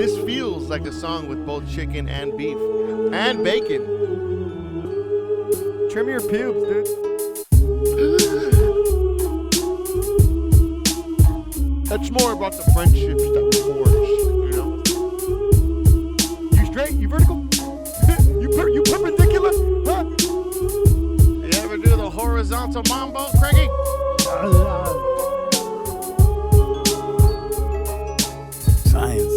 This feels like a song with both chicken and beef and bacon. Trim your pubes, dude. That's more about the friendships that we forged, you know? You straight? You vertical? you perpendicular? Huh? You ever do the horizontal mambo, Craigie? Science.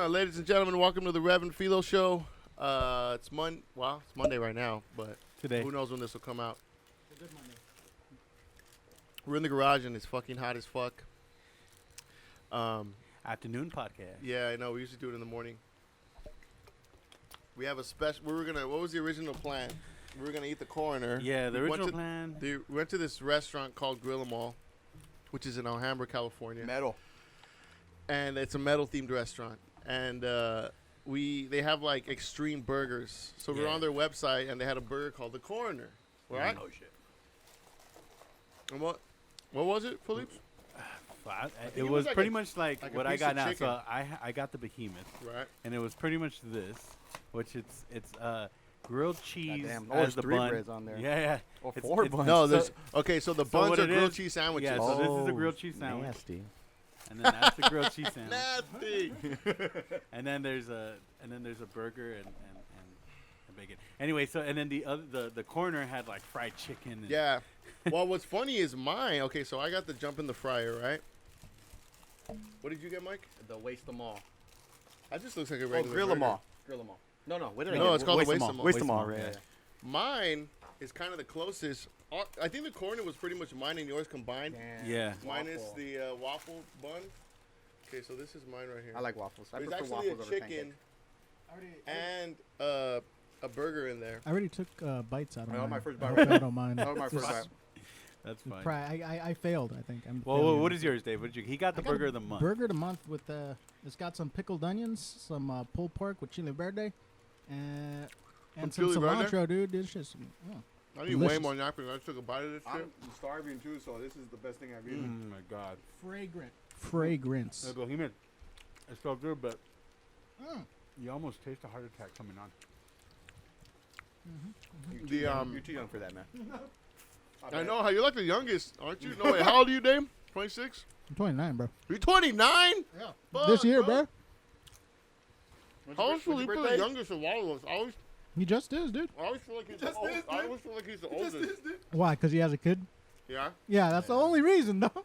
Ladies and gentlemen, welcome to the Rev Filo show. It's Monday right now, but Today. who knows when this will come out. We're in the garage and it's fucking hot as fuck. Afternoon podcast. Yeah, I know. We usually do it in the morning. We have a special. What was the original plan? We were gonna eat the coroner. Yeah, the We went original to- plan. We went to this restaurant called Grill 'Em All, which is in Alhambra, California. Metal. And it's a metal themed restaurant. And they have like extreme burgers. So we're Yeah. on their website and they had a burger called the Coroner. Right? Oh shit. And what was it, Philippe? It was was like pretty a- much like like a what I piece got of now. chicken. So I got the behemoth, Right. and it was pretty much this, which it's grilled cheese Goddamn. Oh, as there's the 3 bun. breads on there. Yeah. Or It's- 4 it's- buns. No, So- there's okay. So the so buns what are it grilled is- cheese sandwiches. Yeah, so this is the grilled cheese sandwich, Nasty. and then that's the grilled cheese sandwich, Nasty. and then there's a burger and bacon. Anyway, so and then the corner had like fried chicken. And Yeah. Well, what's funny is mine. Okay, so I got the jump in the fryer, right? What did you get, Mike? The waste them all. That just looks like a Oh, regular grill them burger. all. Grill them all. No, what did I No, get? it's called the waste 'em all. Waste them all, yeah. right. Mine is kind of the closest. I think the corner was pretty much mine and yours combined. Yeah. Minus Waffle. the waffle bun. Okay, so this is mine right here. I like waffles. I There's prefer actually waffles a over chicken pancakes. and a burger in there. I already took bites out of Oh, mine. my first I bite hope right y'all don't mind. That was my first bite. That's fine. I failed, I think. I'm Well, failing. what is yours, Dave? What did you? He got the I got burger a of the month. Burger of the month with it's got some pickled onions, some pulled pork with chili verde, and some chili verde? cilantro, dude. It's just I need way Delicious. more napkins. I took a bite of this shit. I'm starving too, so this is the best thing I've Oh eaten. my god. fragrance. The behemoth. It's so good, but Mm. you almost taste a heart attack coming on. You're too young for that, man. I know how you're like the youngest, aren't you? No, wait, how old are you, Dave? 26? I'm 29, bro. You're 29? Yeah. This year, bro. How old Felipe the youngest of all of us? He just is, dude. I always feel like he's the oldest. I always feel like he's the oldest. Why? Because he has a kid? Yeah? Yeah, that's the only reason, though.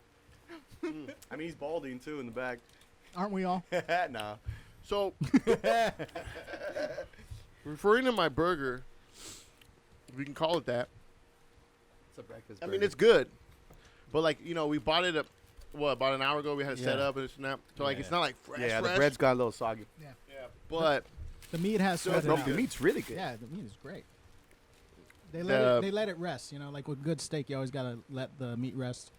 I mean, he's balding too in the back. Aren't we all? No. So, referring to my burger, if we can call it that. It's a breakfast I burger. mean, it's good. But, like, you know, we bought it about an hour ago. We had it set Yeah. up and it's not. So, like, Yeah. it's not like fresh. Yeah, the fresh. bread's got a little soggy. Yeah. But The meat has So sweat it's in not it. The meat's really good. Yeah, the meat is great. They The- let it rest. You know, like with good steak, you always gotta let the meat rest.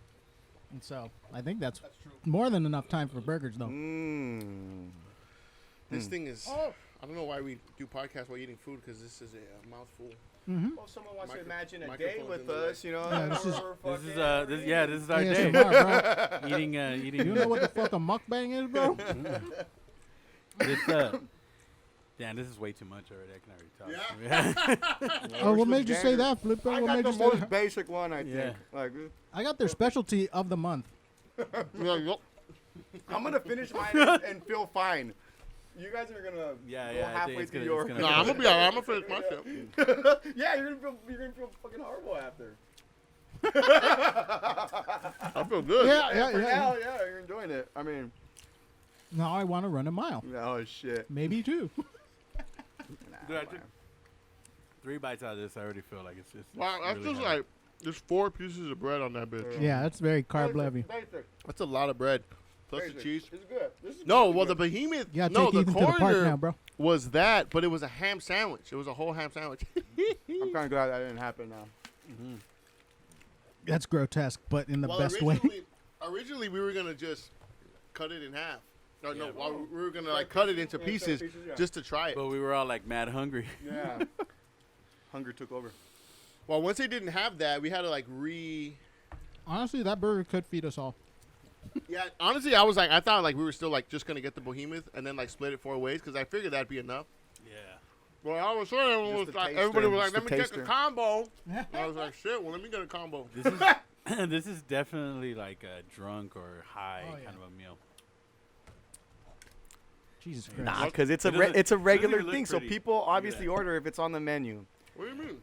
And so I think that's more than enough time for burgers, though. Mmm. this thing is. I don't know why we do podcasts while eating food because this is a mouthful. Mm-hmm. Well, someone wants to Micro- imagine a day microphone's with in the way. us, you know. Yeah, this is- This is our day. ASMR, bro. eating. You know what the fuck a mukbang is, bro? This, damn, this is way too much already. I can already tell. Oh, what made you say that, Flipper? I What got made the you say most that? basic one, I Yeah. think. Like, I got their specialty of the month. I'm gonna finish mine and feel fine. You guys are gonna Yeah, go yeah, I think halfway it's through gonna- your. it's gonna- Nah, I'm gonna be alright. I'm gonna finish my shit. Yeah, you're gonna feel fucking horrible after. I feel good. Yeah, For yeah. now, yeah, you're enjoying it. I mean, Now I want to run a mile. oh shit. Maybe two. Dude, I took 3 bites out of this. I already feel like it's Wow, that's really just hard. like there's 4 pieces of bread on that bitch. Yeah, that's very carb heavy. Basic. That's a lot of bread. Plus Basic. the cheese. It's good. This is No, really well the good. behemoth. Yeah, no, take the Ethan to the park corner now, bro. was that, but it was a ham sandwich. It was a whole ham sandwich. I'm kind of glad that didn't happen now. That's grotesque, but in the best way. Originally, we were gonna just cut it in half. No, Yeah. we were gonna like cut it into Yeah, pieces yeah. just to try it. But we were all like mad hungry. Yeah. Hunger took over. Well, once they didn't have that, we had to like Honestly, that burger could feed us all. Yeah, honestly, I thought like we were still like just gonna get the behemoth and then like split it 4 ways because I figured that'd be enough. Yeah. Well, all of a sudden everybody was like, "Let me get the combo." And I was like, "Shit, well, let me get a combo." This is this is definitely like a drunk or high kind of a meal. Jesus Christ. Nah, because it's It doesn't- it's a doesn't regular even look thing, so pretty. people Look at obviously that. order if it's on the menu. What do you mean?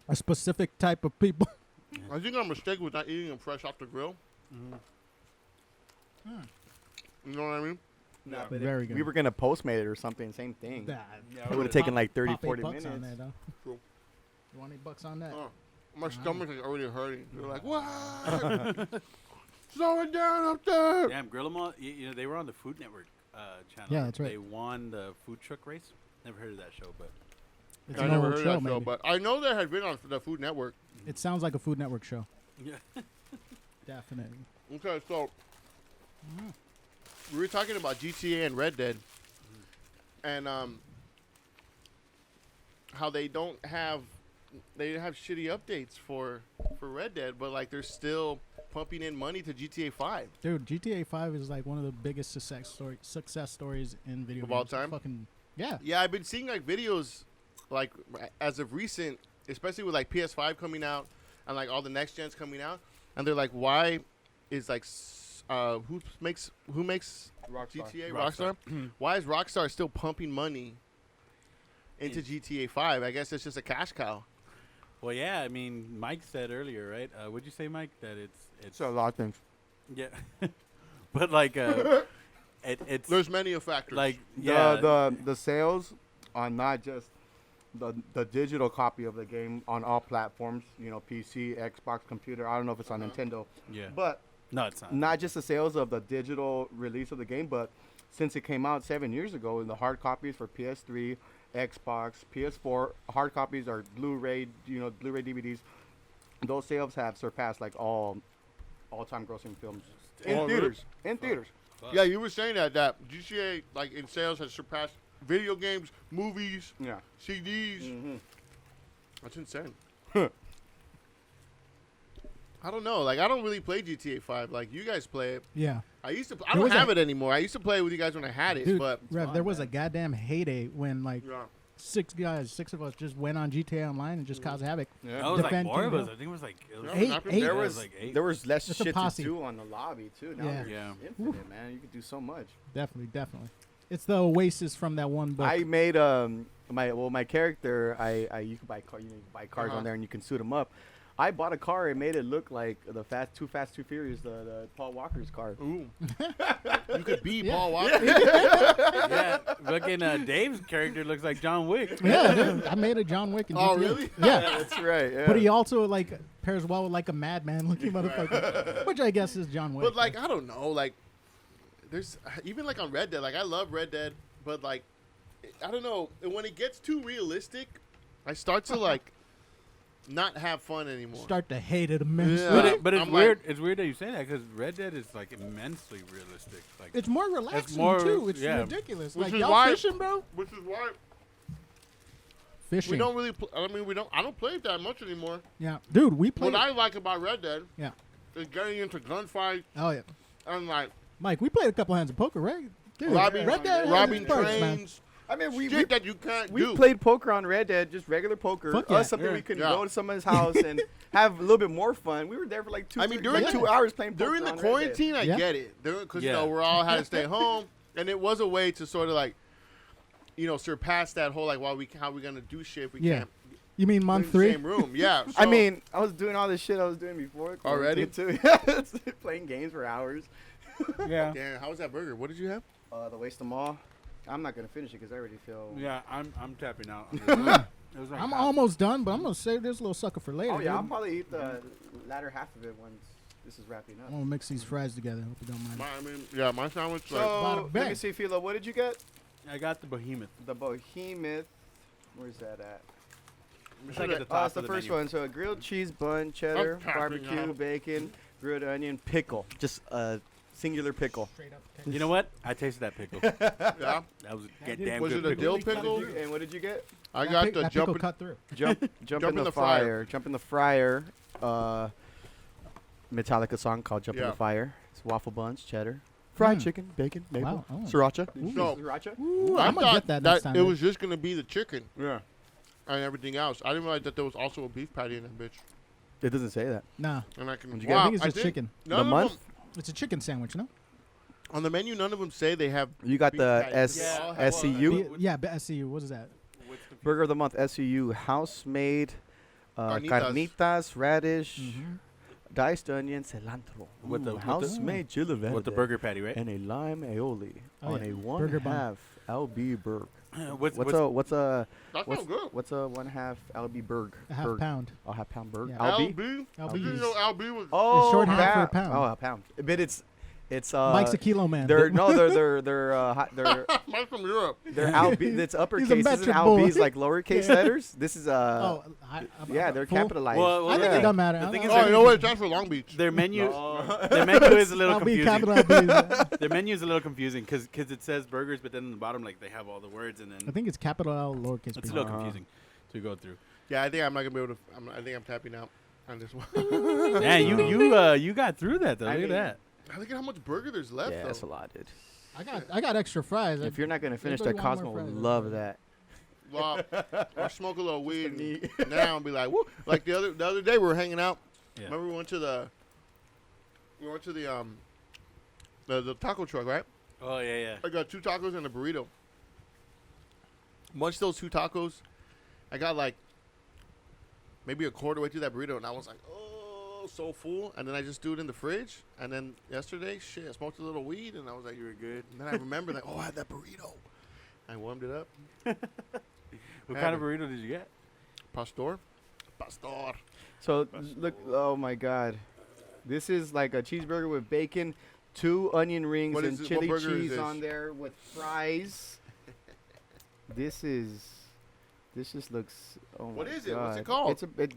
A specific type of people. I think our mistake was not eating them fresh off the grill. Hmm. You know what I mean? Nah, but Very good. We were gonna Postmate it or something, same thing. Nah, Yeah, It would have taken like 30, pop 40 $8 minutes. on that, though. Cool. You want $8 on that? My stomach is already hurting. They're like, "What? Slow it down up there." Damn, Grill 'em all. You know, they were on the Food Network channel. Yeah, that's right. They won the food truck race. Never heard of that show, but It's I an never old heard show, that show, maybe. but I know that had been on the Food Network. It sounds like a Food Network show. yeah. Definitely. Okay, so we were talking about GTA and Red Dead, and how they didn't have shitty updates for Red Dead, but like they're still pumping in money to GTA 5. Dude, GTA 5 is like one of the biggest success stories in video Of all games. time? Fucking, yeah. Yeah, I've been seeing like videos, like as of recent, especially with like PS5 coming out and like all the next gens coming out, and they're like, why is like who makes GTA Rockstar? Why is Rockstar still pumping money into GTA 5? I guess it's just a cash cow. Well, yeah. I mean, Mike said earlier, right? What'd you say, Mike? That it's So a lot of things. yeah, but like it's There's many a factors. like yeah. The sales on not just the digital copy of the game on all platforms, you know, PC, Xbox, computer. I don't know if it's on Nintendo, yeah. but No, it's not. not just the sales of the digital release of the game, but since it came out 7 years ago, the hard copies for PS3, Xbox, PS4, hard copies are Blu-ray, Blu-ray DVDs. Those sales have surpassed like all-time grossing films in Oh, theaters. really? In theaters. yeah, you were saying that GTA like in sales has surpassed video games, movies, Yeah. CDs. Mm-hmm. That's insane. I don't know. Like, I don't really play GTA 5. Like, you guys play it. Yeah. I There don't was have a- it anymore. I used to play with you guys when I had it, Dude, but Rev, there was a goddamn heyday when like yeah. six of us just went on GTA Online and just caused havoc. Yeah. That was like Defend more of King us. Hill. I think it was like Yeah, Eight. There Yeah, it was like 8. there was less It's a shit to posse. do on the lobby too. Now Yeah. there's Yeah. infinite, man. You could do so much. Definitely. It's the oasis from that one book. I made my character. You can buy cars Uh-huh. on there and you can suit them up. I bought a car and made it look like the Too Fast, Too Furious, the Paul Walker's car. Ooh. You could be Yeah. Paul Walker. Yeah, fucking Dave's character looks like John Wick. yeah, dude, I made a John Wick. In Oh, GTA. really? Yeah. That's right. Yeah. But he also like pairs well with like a madman looking motherfucker, which I guess is John Wick. But, like, I don't know. Like, there's even, like, on Red Dead. Like, I love Red Dead, but, like, I don't know. When it gets too realistic, I start to, like, not have fun anymore. start to hate it immensely. Yeah. But it's I'm weird. It's weird that you say that because Red Dead is like immensely realistic. Like It's more relaxing more- too. It's yeah. ridiculous. Which Like is y'all why- fishing, bro. Which is why Fishing. we don't really. I don't play it that much anymore. Yeah, dude, we played. What I like about Red Dead Yeah. is getting into gunfights Oh yeah, and like Mike, we played a couple hands of poker, right? Dude, robbing, Red Dead has robbing its perks, man. trains. I mean, Shit that you can't we do. played poker on Red Dead, just regular poker. Fuck yeah. Something we could Yeah. go to someone's house and have a little bit more fun. We were there for like I mean, during during 2 hours playing poker During the on Red Dead. quarantine, I Yeah. get it. Because, Yeah. we're all had to stay home. And it was a way to sort of, like, surpass that whole, like, how we going to do shit if we Yeah. can't You mean be month in the 3? same room. Yeah. I so- mean, I was doing all this shit I was doing before. Already? Too. Playing games for hours. yeah, Damn, how was that burger? What did you have? The waste them all. I'm not gonna finish it because I already feel. yeah. I'm tapping out. It was like I'm half. almost done, but I'm gonna save this little sucker for later. Oh yeah, I'll dude. probably eat the latter half of it once this is wrapping I'm up. gonna mix these fries together. Hope you don't mind. My sandwich, So like, let bang. me see, Filo. What did you get? I got the behemoth. The behemoth. Where's that at? It's like at the top It's the of first menu. one. So a grilled cheese bun, cheddar, I'm tapping barbecue, out. bacon, grilled onion, pickle. Just a singular pickle. Straight up. You know what? I tasted that pickle. Yeah. That was That damn Was good. it a pickle. dill pickle? And what did you get? I got the that pickle jumping. cut through. Jump in the fire. Jump in the fryer. Metallica song called Jump in Yeah. the Fire. It's waffle buns, cheddar, fried Mm. chicken, bacon, maple, Wow. Oh. siracha. No. Sriracha? Ooh, I I'm gonna thought get that next time. it man. was just gonna be the chicken Yeah. and everything else. I didn't realize that there was also a beef patty in that bitch. It doesn't say that. Nah, And I can. What'd you get? Wow, I think it's just chicken. None The of month? them, It's a chicken sandwich, no? on the menu, none of them say they have. You got beef the patties. They all have- SCU Yeah, SCU. What is that? burger of the month. SCU house-made carnitas, radish, diced onion, cilantro. With the- Ooh, with the- house-made chili verde. With the burger patty, right? and a lime aioli Oh, on yeah. a Burger bun. 1/2 LB burger. What's What's That what's sounds good. what's a 1/2 LB burg? A half burg? pound. A half pound burger. Yeah. LB. LB. I LB. didn't know LB was. Oh, shorthand for a pound. Oh, a pound. But it's Mike's a kilo man. they're Mike's from Europe. they're LB. It's uppercase. Isn't metric LB's boy. like lowercase letters? This is yeah, they're full? capitalized. Well, I think yeah. it doesn't matter. The thing I- is Oh, that- you know what? It stands for Long Beach. Their menu, No. their menu is a little I'll be confusing. capital LB. Their menu is a little confusing because it says burgers, but then in the bottom like they have all the words and I then think it's capital L, lowercase it's b. a little confusing to go through. Yeah, I think I'm not gonna be able to. I think I'm tapping out on this one. Yeah, you got through that though. I Look mean- at that. Look at how much burger there's left. Yeah, though. that's a lot, dude. I got extra fries. If you're not gonna finish Everybody that, want Cosmo more would fries, love everybody. that. Well, I smoke a little weed, me. and then I'll be like, woo. Like the other day, we were hanging out. Yeah. Remember we went to the the taco truck, right? Oh yeah. I got 2 tacos and a burrito. Once those 2 tacos, I got like maybe a quarter way through that burrito, and I was like, oh, so full. And then I just threw it in the fridge. And then yesterday, shit, I smoked a little weed, and I was like, you were good. And then I remembered, like, oh, I had that burrito. I warmed it up. What kind of burrito did you get? Pastor. So look, oh my God, this is like a cheeseburger with bacon, 2 onion rings, What and is it? chili What burger is cheese this? on there with fries. This just looks. Oh What my is it? God. What's it called? It's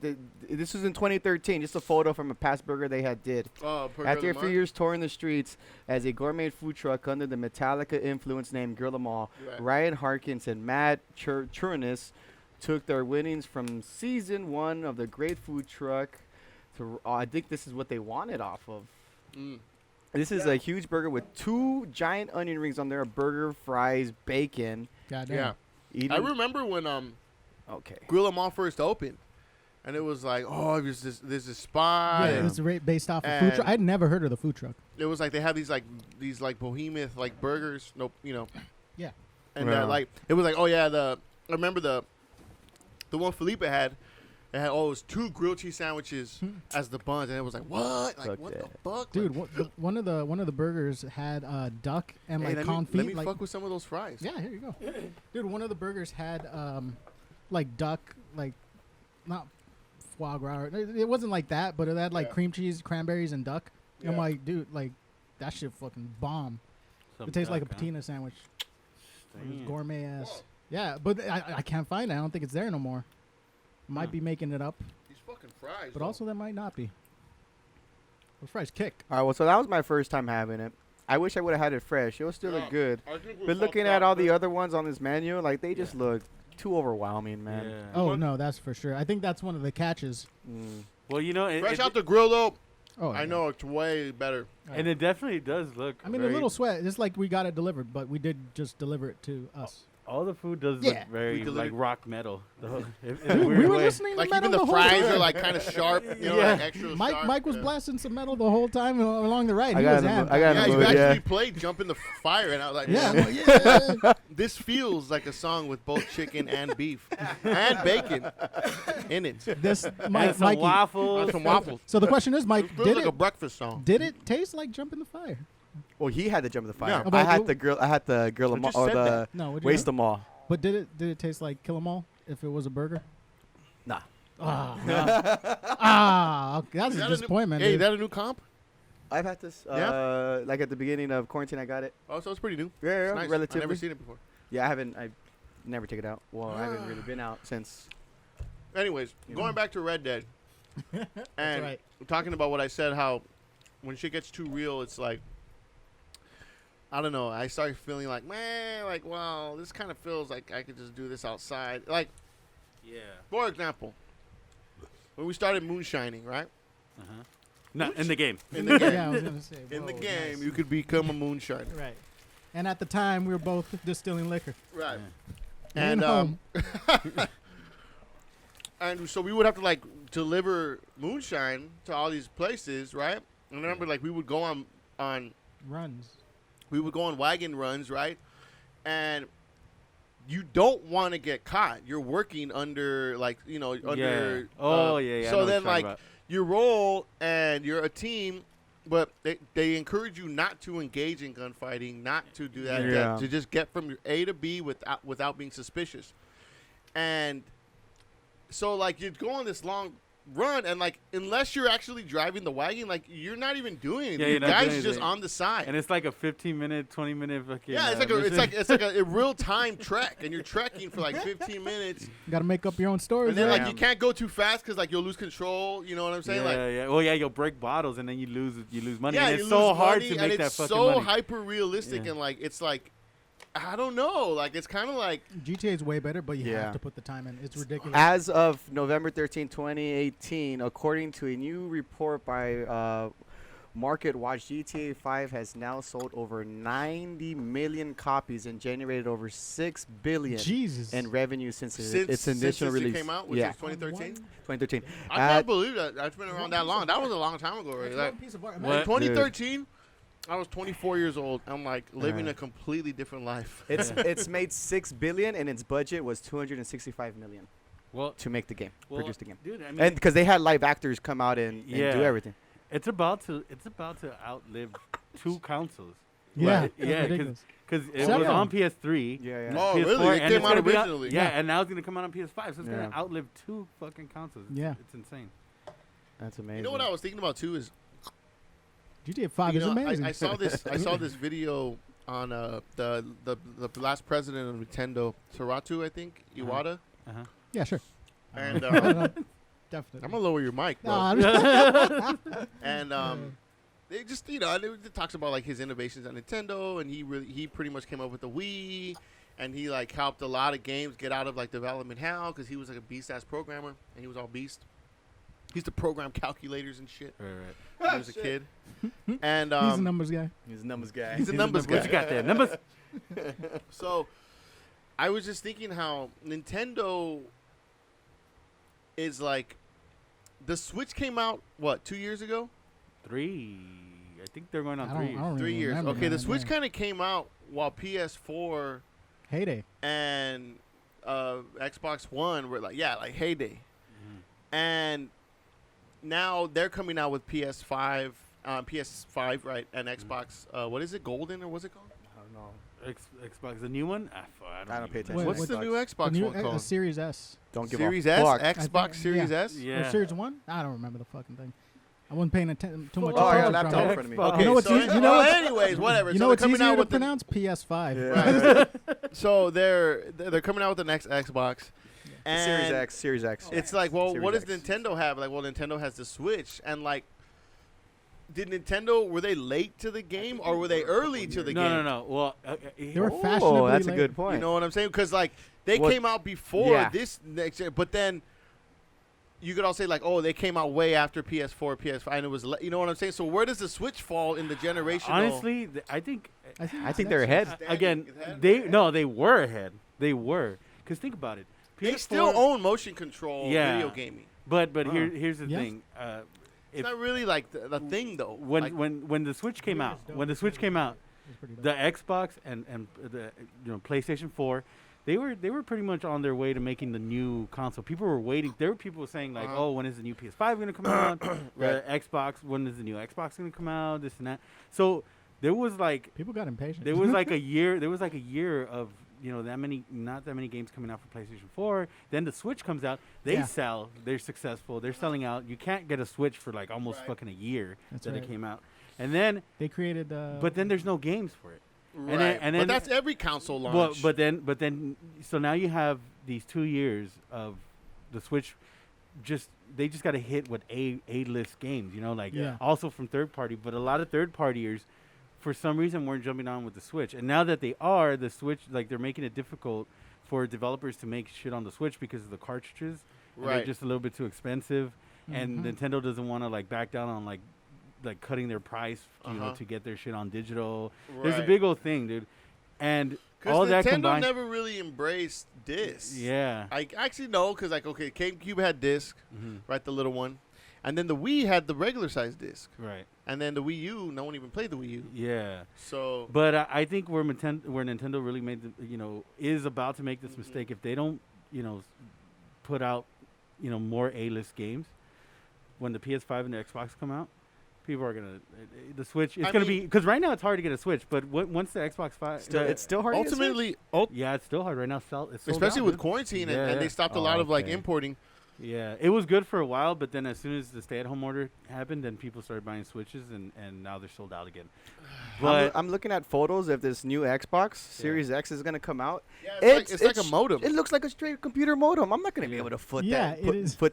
this was in 2013. Just a photo from a past burger they did. After a few years touring the streets as a gourmet food truck under the Metallica influence named Grill 'Em All, Right. Ryan Harkins and Matt Churnis took their winnings from season 1 of the Great Food Truck. I think this is what they wanted off of. This is a huge burger with 2 giant onion rings on there, burger, fries, bacon. Goddamn. Yeah. Eating. I remember when Okay. Grill 'Em All first opened, and it was like, oh, there's this spot. Yeah, and it was based off of food truck. And- I'd never heard of the food truck. it was like they had these behemoth like burgers. Nope, Yeah. And Yeah. like it was like, oh yeah, I remember the one Felipe had. It had it was 2 grilled cheese sandwiches as the buns, and it was like, what? Like Fuck what that. the fuck, Dude, Like, one of the burgers had duck and hey, like let confit. me like, fuck with some of those fries. yeah, here you go. Dude, one of the burgers had like duck, like not foie gras. It wasn't like that, but it had like cream cheese, cranberries, and duck. I'm Yeah. like, dude, like that shit fucking bomb. It tastes like a patina sandwich. It was gourmet ass. Yeah, but I can't find it. I don't think it's there no more. Might be making it up, These fucking fries. but also that might not be. Those fries kick. All right. Well, so that was my first time having it. I wish I would have had it fresh. It was still look good. But looking at all the other ones on this menu, like they just look too overwhelming, man. Yeah. Oh no, that's for sure. I think that's one of the catches. Well, fresh out the grill though, Oh, I yeah. know it's way better. and it definitely does look. I mean, a very- little sweat. It's like we got it delivered, but we did just deliver it to us. All the food does Yeah. look very We delivered- like rock metal. In a Dude, weird we were way. listening Like to metal even the whole fries time. are like kind of sharp, Yeah. like extra Mike sharp. Mike was yeah. blasting some metal the whole time along the ride. I He got was in the amped. mood- I got in Yeah, the you mood, actually yeah. played "Jump in the Fire," and I was like, Yeah, "Yeah, I'm like, yeah. this feels like a song with both chicken and beef and bacon in it." This And Mike, some Mikey. waffles. And some waffles. So the question is, Mike, It feels did like it a breakfast song. did it taste like Jump in the Fire? Well, he had to jump in the fire. Yeah. I But had you- the grill. I had the grill I them all, just or said the that. No, would you waste them all. But did it taste like Kill 'Em All if it was a burger? Nah. Okay, that's Is a that disappointment. Hey, is dude. that a new comp? I've had this. Yeah? Like at the beginning of quarantine, I got it. Oh, so it's pretty new. Yeah, It's nice. relatively. I've never seen it before. Yeah, I never take it out. Well, I haven't really been out since. Anyways, going back to Red Dead, and right. talking about what I said, how when shit gets too real, it's like I don't know. I started feeling like, man, like, well, this kind of feels like I could just do this outside. Like, Yeah. for example, when we started moonshining, right? Uh-huh. No, in the game. In the game, Yeah, I was gonna say. in the whoa, game, nice. you could become a moonshiner. Right. And at the time, we were both distilling liquor. Right. Yeah. And home. and so we would have to like deliver moonshine to all these places, right? And I remember like we would go on Runs. we would go on wagon runs, right? And you don't want to get caught. You're working under like under. Yeah. Oh yeah. I know So what then you're talking like about. you roll and you're a team. But they encourage you not to engage in gunfighting, not to do that, Yeah. to just get from your A to B without being suspicious. And so, like, you go on this long run, and, like, unless you're actually driving the wagon, like, you're not even doing anything. Yeah, The you're not doing guy's just anything. on the side. And it's like a 15-minute, 20-minute fucking. Yeah, it's like a real time trek, and you're trekking for like 15 minutes, You got to make up your own stories. and then right? like you can't go too fast because like you'll lose control. You know what I'm saying? Yeah, Like, yeah. Well, yeah, you'll break bottles and then you lose money. yeah, and you it's so lose hard money, to and make that it's fucking so money. hyper realistic, Yeah. and like it's like I don't know, like it's kind of like GTA is way better, but you Yeah. have to put the time in. It's ridiculous. As of November 13, 2018, according to a new report by Market Watch, GTA 5 has now sold over 90 million copies and generated over 6 billion Jesus. in revenue since its since initial it release. came out, which yeah, is 2013. 2013. I can't believe that that's been around that long. That was a long time ago already. Like, piece of art. What? in 2013, I was 24 years old. I'm like living Uh-huh. a completely different life. It's made 6 billion and its budget was 265 million Well, to make the game, produce the game. dude, I mean, And because they had live actors come out and do Yeah. everything. it's about to outlive 2 consoles. Yeah, Right. that's Yeah, ridiculous. Because it Several. was on PS3. Yeah, yeah. Oh, PS4, really? It and came it's out gonna be originally. yeah, and now it's gonna come out on PS5, so it's gonna Yeah. outlive 2 fucking consoles. Yeah. It's insane. That's amazing. You know what I was thinking about too is GTA 5 you is know, amazing. I saw this video on the last president of Nintendo, Saratu, I think, Iwata, Uh-huh. yeah, sure. and Definitely. I'm gonna lower your mic, bro. No, I'm just- And they just it talks about like his innovations at Nintendo, and he pretty much came up with the Wii, and he like helped a lot of games get out of like development hell because he was like a beast ass programmer, and he was all beast. He used to program calculators and shit Right. when he was a kid. And he's a numbers guy. He's a numbers guy. he's a numbers guy. What you got there? Numbers. So, I was just thinking how Nintendo is like, the Switch came out, what, 2 years ago? 3. I think they're going on I 3 don't- years. I don't 3 really years. remember Okay, the that, Switch yeah. kind of came out while PS4 Heyday. and Xbox One were like, like heyday. And now they're coming out with PS5, right, and Xbox, what is it, Golden, or what's it called? I don't know. Xbox, the new one? I don't pay even attention. know. Wait, What's what- the new The Xbox new one called? Series S. Don't give Series a S? fuck. Xbox think- Series yeah. S? Yeah. Or Series 1? I don't remember the fucking thing. I wasn't paying too much Oh, I got a attention. laptop from in it. front of me. Okay, Okay, You know what's so, easy- you know what's- anyways, whatever. You So know they're what's coming easier out to with the pronounce? PS5. Yeah. So they're coming out with the next Xbox. And Series X. It's like, well, Series what does X. Nintendo have? Like, well, Nintendo has the Switch, and like, were they late to the game or were they early to the game? No. Well, They were Oh, fashionably that's a late. good point. You know what I'm saying? Because like they What- came out before Yeah. this next, but then you could all say like, oh, they came out way after PS4, PS5, and it was, you know what I'm saying? So where does the Switch fall in the generation? honestly, I think I think they're ahead. again They they were ahead. They were, because think about it. They PS4 still own motion control Yeah. video gaming. But Huh. here's the Yeah. thing. It's If- not really like the thing though. when Like, when the Switch came out, dope. when the Switch came out, It's pretty dope. the Xbox and the PlayStation 4, they were pretty much on their way to making the new console. People were waiting. There were people saying like, Uh-huh. "Oh, when is the new PS5 going to come out? Right. The Xbox, when is the new Xbox going to come out? This and that." So there was like People got impatient. there was like a year. There was like a year of not that many games coming out for PlayStation 4. Then the Switch comes out. They Yeah. sell. They're successful. They're selling out. You can't get a Switch for like almost Right. fucking a year That's that right. it came out. And then, They created. but then there's no games for it. right. and then- but that's every console launch. But then, so now you have these 2 years of the Switch. They just got to hit with A-list games, like Yeah. also from third party. But a lot of third partiers for some reason weren't jumping on with the Switch. And now that they are, the Switch, like, they're making it difficult for developers to make shit on the Switch because of the cartridges. And they're just a little bit too expensive. And Nintendo doesn't want to, like, back down on, like cutting their price, you know, to get their shit on digital. There's a big old thing, dude. And all that combined, Nintendo never really embraced discs. Yeah. I actually know because, like, okay, GameCube had disc, right, the little one. And then the Wii had the regular size disc. Right. And then the Wii U, no one even played the Wii U. Yeah. So. But I think where Nintendo really made, is about to make this mistake, if they don't, put out, more A-list games, when the PS5 and the Xbox come out, people are gonna the Switch. It's gonna be because right now it's hard to get a Switch, but once the Xbox 5, it's still hard. Ultimately, yeah, it's still hard right now. It's sold especially out, with dude. quarantine, and they stopped a lot of like importing. Yeah, it was good for a while, but then as soon as the stay-at-home order happened, then people started buying Switches, and now they're sold out again. But I'm looking at photos of this new Xbox Series X is gonna come out. Yeah, it's like a modem. It looks like a straight computer modem. I'm not gonna be able to put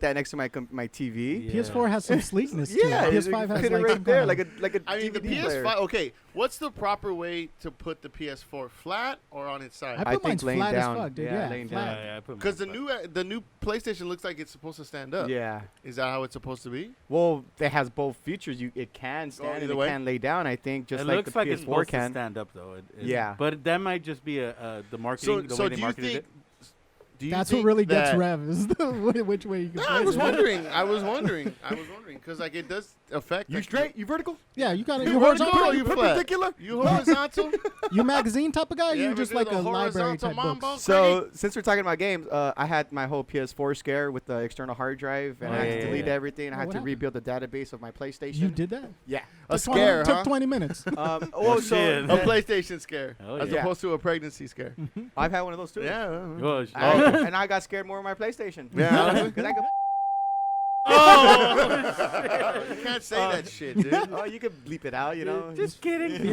that next to my TV. Yeah. PS4 has some sleekness. Yeah, too. PS5 has it like right there, like a I mean, the DVD PS5. player. Okay, what's the proper way to put the PS4, flat or on its side? I put mine laying flat down. as fuck, dude. Yeah, Yeah, laying flat. down. yeah, I put Because mine the new PlayStation looks like it's supposed to stand up. Yeah. Is that how it's supposed to be? Well, it has both features. It can stand and either it way? can lay down. I think just it like looks the like PS4 it's supposed can. to stand up though. Yeah. But that might just be the marketing. The way they do you marketed think? it. Do you That's what think really gets that- Rev is which way you can. No, play I was it. wondering. I was wondering because like it does affect. You like, straight? You vertical? Yeah, you got it. You You horizontal or horizontal. you flat? perpendicular? You horizontal? You magazine type of guy? You You ever just do like the a library horizontal type mambo? books. So since we're talking about games, I had my whole PS4 scare with the external hard drive, and I had to delete everything. I had what to happened? rebuild the database of my PlayStation. You did that? Yeah. A Took 20 scare, Took huh? 20 minutes. Well, so shit. A PlayStation scare, Oh, as yeah. opposed to a pregnancy scare. I've had one of those too. Yeah. Oh, shit. And I got scared more of my PlayStation. Yeah. 'Cause I could You can't say that shit, dude. oh, you can bleep it out, you know. Just kidding. You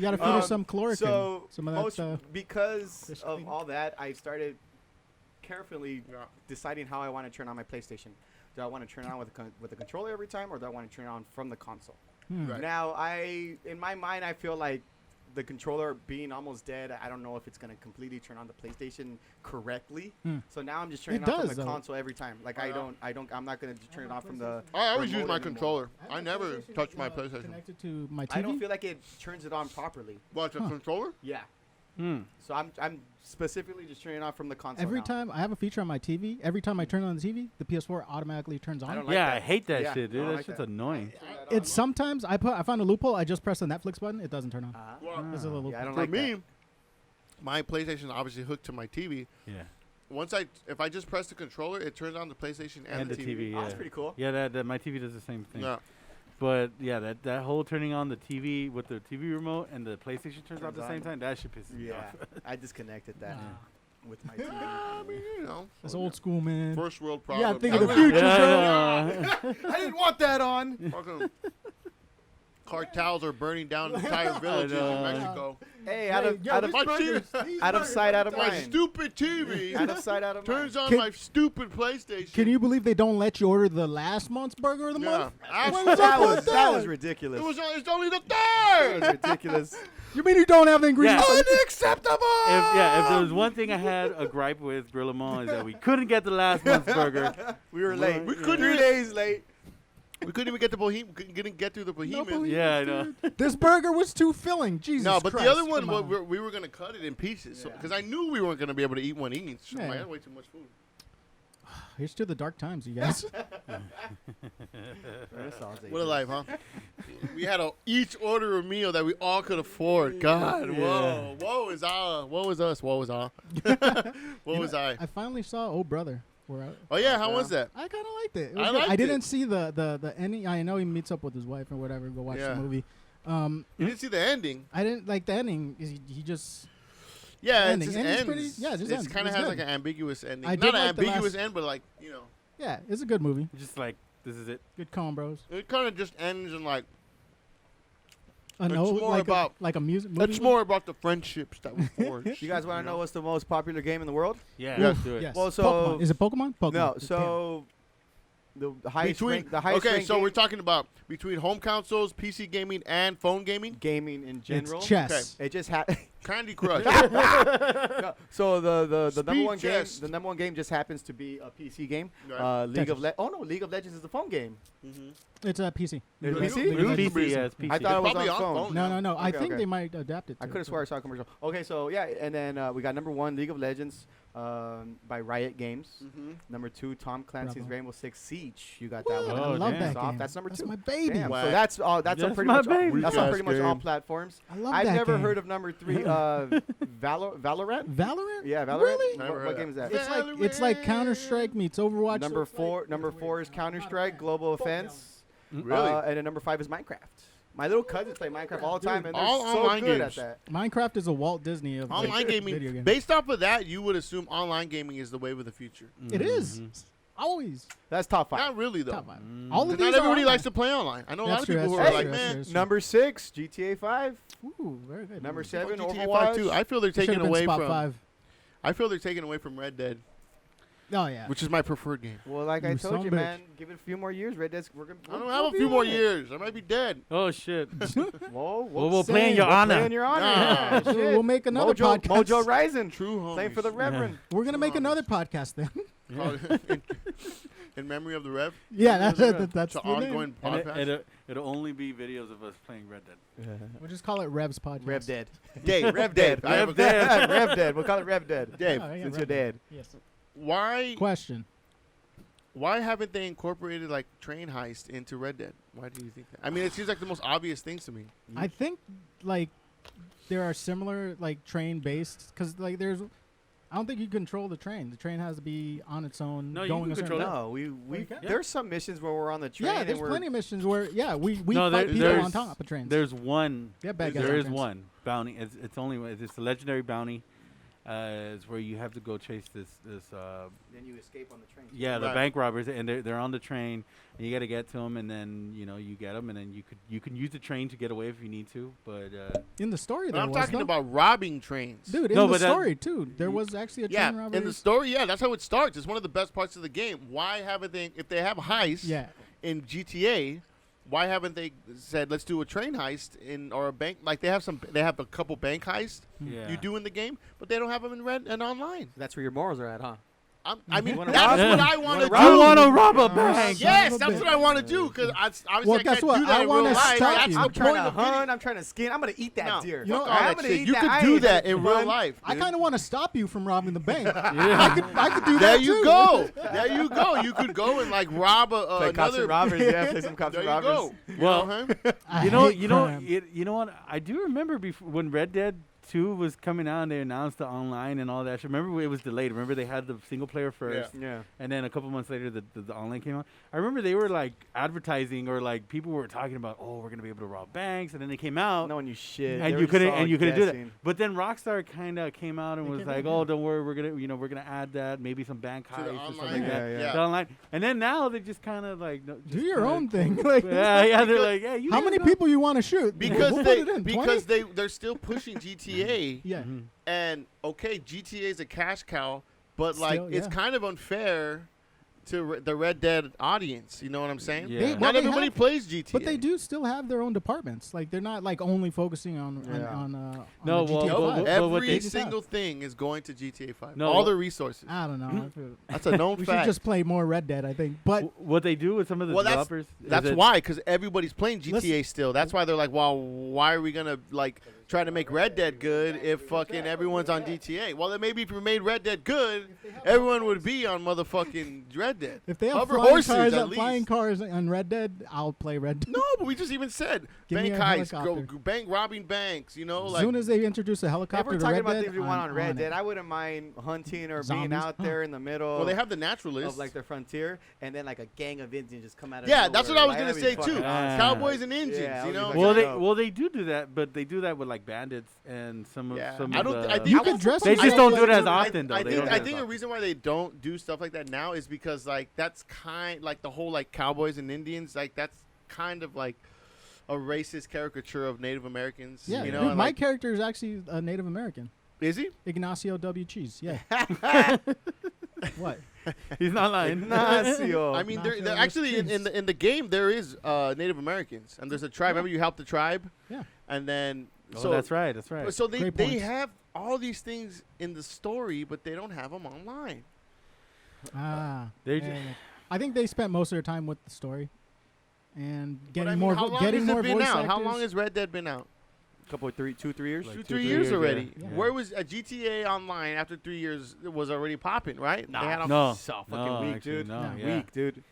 gotta feed her some chloroquine. So some of that. because fish of clean. all that, I started carefully deciding how I want to turn on my PlayStation. Do I want to turn it on with the controller every time, or do I want to turn it on from the console? Right. Now, in my mind, I feel like the controller being almost dead, I don't know if it's going to completely turn on the PlayStation correctly. So now I'm just turning it on from the console every time. Like I'm not going to turn it on from the I always use remote my anymore. controller. I never touch my PlayStation. Connected to my TV. I don't feel like it turns it on properly. Watch a controller? Yeah. So I'm specifically just turning it on from the console Every now. time I have a feature on my TV, every time I turn on the TV, the PS4 automatically turns on. I don't like Yeah, that. I hate that Yeah, shit, I dude. don't That like shit's that. annoying. It's sometimes I found a loophole. I just press the Netflix button. It doesn't turn on. Well, It's a little Yeah, I don't for like me, that. my PlayStation obviously hooked to my TV. Yeah. If I just press the controller, it turns on the PlayStation and the TV. Yeah. Oh, that's pretty cool. Yeah, that my TV does the same thing. Yeah. But yeah, that whole turning on the TV with the TV remote and the PlayStation turns on at the same time, that shit pisses me Yeah, off. I disconnected that Nah. with my TV. I mean, you know. That's old school, man. First world Yeah, problem. think of the I future, Yeah, bro. I know. I didn't want that on. Fucking cartels are burning down entire villages in know. Mexico. Hey, Hey, out of yo, out these of My burgers, TV these out of burgers, sight, out of My mind. stupid TV Out of sight, out of mind. turns on Can- my stupid PlayStation. Can you believe they don't let you order the last month's burger of the Yeah. month? I- What was that up with was that was ridiculous. It's only the That was third. ridiculous. You mean you don't have the ingredients? Yeah. Unacceptable. If there was one thing I had a gripe with Grill 'Em On is that we couldn't get the last month's burger. We were late. We couldn't 3 even- days late. We couldn't even get to Bohemian. Couldn't get through the Bohemian. Bohemian. Yeah, I know. This burger was too filling. Jesus No, but Christ, the other one, come on. we were going to cut it in pieces because I knew we weren't going to be able to eat one each. So Yeah. I had way too much food. Here's to the dark times, you guys. What a life, huh? We had to each order a meal that we all could afford. God, whoa. Woe is all. Woe is us. Woe is all. Woe is I. I finally saw Oh Brother. Oh, yeah. How was that? I kind of liked it. It was I good. liked I didn't it. see the ending. I know he meets up with his wife or whatever. Go watch Yeah. the movie. You didn't see the ending. I didn't like the ending. He just Yeah, it ending. just Ending's ends. pretty- yeah, it just ends. kind of It's has good. like an ambiguous ending. I Not did an like the ambiguous last- end, but like, you know. yeah, it's a good movie. Just like, this is it. Good Coen Bros. It kind of just ends in like, An It's old, more like about- a music movie. that's more about the friendships that we forged. You guys want to know what's the most popular game in the world? Yeah, Yes. let's do it. Yes. Well, so- Pokemon. Is it Pokemon? Pokemon. No. Just So The highest between rank, the highest okay, rank so game, we're talking about between home consoles, PC gaming, and phone gaming. gaming in general. It's chess. It just Candy Crush. no, so the number Speed one chess. game, the number one game just happens to be a PC game. Right. League of Tetris. League of Legends is a phone game. It's a PC. It's League- PC? League of It's Legends PC, is- yeah, it's PC. I thought it was probably on on phone. phone. No. I Okay, think okay. they might adapt it. I to could have swore I saw a commercial. Okay, so yeah, and then we got number one, League of Legends, by Riot Games. Number two, Tom Clancy's Bravo. Rainbow Six Siege. You got What? that one. Oh, I love damn. that Soft. game. That's number two. my baby. Damn, Whack. so that's all. That's on That's pretty my much. baby. That's on Weak-ass pretty much all game. platforms. I love I've that never game. heard of number three. Valorant. Valorant. Yeah, Valorant. Really? Never heard What of game is that? It's like Counter Strike meets Overwatch. Number four is Counter Strike Global Offense. Really? And then number 5 is Minecraft. My little cousins play Minecraft all the time, and they're All so online good games. at that. Minecraft is a Walt Disney of Online video gaming. games. Based off of that, you would assume online gaming is the wave of the future. It is always That's top 5. Not really though. top five. All of 'Cause these not are everybody online. likes to play online. I know a lot That's of true, people who that's are true, like, that's man. true, that's true. Number 6, GTA 5. Ooh, very good. Number It 7, GTA Overwatch. 5 too. I feel they're should've taking been away spot from. 5. I feel they're taking away from Red Dead, Oh yeah. which is my preferred game. Well, like I You told son you, of a man, give it a few more years. Red Dead's we're gonna. I don't we'll have a be few more on it. years. I might be dead. Oh shit. Whoa, Well, we'll play in Same. your We'll play honor. in your honor. Nah. Yeah, So shit. we'll make another Mojo, podcast. Mojo Rising. True homies. Playing for the Reverend. We're gonna make True another podcast then. in memory of the Rev. Yeah, that's It's the an name. ongoing And podcast. it'll only be videos of us playing Red Dead. We'll just call it Rev's podcast. Rev Dead. Dave, Rev Dead. I have a- Rev Dead. Rev Dead. We'll call it Rev Dead. Dave, Oh, yeah, Since Rev you're dead. Yes. why Question. haven't they incorporated like train heist into Red Dead? Why do you think that? I mean, it seems like the most obvious things to me. I think like there are similar like train based because like there's. I don't think you control the train. The train has to be on its own. No, you going can a certain control it. way. No, we you can? there's some missions where we're on the train. Yeah, and there's we're plenty of missions where we No, fight people there's- on top of trains. There's one. Yeah, bad guys There on is trains. one bounty. It's only it's a legendary bounty. It's where you have to go chase this. Then you escape on the train. Yeah, the Right. bank robbers, and they're on the train, and you got to get to them, and then you get them, and then you can use the train to get away if you need to, but In the story, But there I'm was talking though. about robbing trains. Dude, in No, the but that- story too, there was actually a Yeah, train robbery. in the story, yeah, that's how it starts. It's one of the best parts of the game. Why haven't they, if they have heists yeah, in GTA, why haven't they said let's do a train heist or a bank? Like they have a couple bank heists yeah. you do in the game, but they don't have them in red and online. That's where your morals are at, huh? I mean, wanna that's rob- what I want to do. I want to rob a Oh, bank. Yes, Son of a that's what I want to do because obviously Well, I guess can't what? do that I in wanna real life. stop That's you. the I'm trying point to of video. hunt. I'm trying to skin. I'm gonna eat that No, deer. You know, fuck all all I'm that gonna shit. eat You that. could I do ain't that gonna in real run. life. I dude. kind of want to stop you from robbing the bank. Yeah. I could do There that you too. go. There you go. You could go and like rob Play cops another. and robbers. Yeah, play some cops There and you robbers. go. Well, huh? I you know hate crime. you know what? I do remember before when Red Dead 2 was coming out and they announced the online and all that shit. Remember it was delayed. Remember they had the single player first. Yeah. And then a couple months later, the online came out. I remember they were like advertising or like people were talking about, oh, we're gonna be able to rob banks, and then they came out, Knowing you shit. and They you were couldn't solid do that. guessing. But then Rockstar kind of came out and They was came like, out, oh, yeah. don't worry, we're gonna add that, maybe some bank To the heists or something online, like that. yeah. The online, and then now they just kind of like Do just your kinda- own thing. Like, Yeah, they're like, yeah. You how guys many know. people you want to shoot? Because We'll they put it in, 20? because they're still pushing GTA. Yeah. Mhm. And okay, GTA is a cash cow, but like Still, it's yeah. kind of unfair to the Red Dead audience. You know what I'm saying? Yeah. Well, Not they everybody have- plays GTA. But they do still have their own departments. Like they're not like only focusing on Yeah. No, the well, GTA well, 5. well, what Every they- single thing is going to GTA 5. No, All what- the resources. I don't know. I feel- That's a known we should fact. just play more Red Dead, I think. But What they do with some of the Well, developers, is That's that- why, because everybody's playing GTA Listen- still. That's why they're like, well, why are we gonna like try to make Red Dead good if fucking everyone's on GTA? Well, then maybe if we made Red Dead good, everyone would be on motherfucking Red Dead. if they have Hover flying horses, cars, at flying least. cars on Red Dead, I'll play Red Dead. No, but we just even said Give me bank a heists, helicopter. bank robbing banks. You know, As like soon as they introduce a If helicopter we're to talking Red about Dead, things we want on I'm Red it. Dead, I wouldn't mind hunting or being Zombies? out there in the middle. well, they have the naturalists. of like the frontier, and then like a gang of Indians just come out of yeah, that's what nowhere. I was Like, gonna that'd say be fucking too. awesome. Cowboys and Indians. Yeah, you know. that'd be Well, fucking they do that, but they do that with like bandits and some of Yeah. some I of don't. the. I think You I could won't- dress They up just like don't that. do it as I- often, though. I They think don't I do it think as the often. reason why they don't do stuff like that now is because like that's kind like the whole like cowboys and Indians like that's kind of like a racist caricature of Native Americans. Yeah, you know. dude, and, my like, character is actually a Native American. is he? Ignacio W. Cheese. Yeah. What? He's not lying. Ignacio. I mean, Ignacio they're actually Lopez. in the game there is Native Americans and there's a tribe. Remember you helped the tribe? Yeah. And then Oh, that's right. That's right. So they Great they points. have all these things in the story, but they don't have them online. They're yeah, ju- yeah. I think they spent most of their time with the story and But getting I mean, more how long getting has more it been voice out? actors. How long has Red Dead been out? Couple of 3 years. Like 2-3 3 years years, already. yeah. Where was a GTA Online after 3 years? It was already popping, right? Nah. They had 'em- no, So no, fucking weak, actually, dude. no, Yeah. yeah. Weak, dude.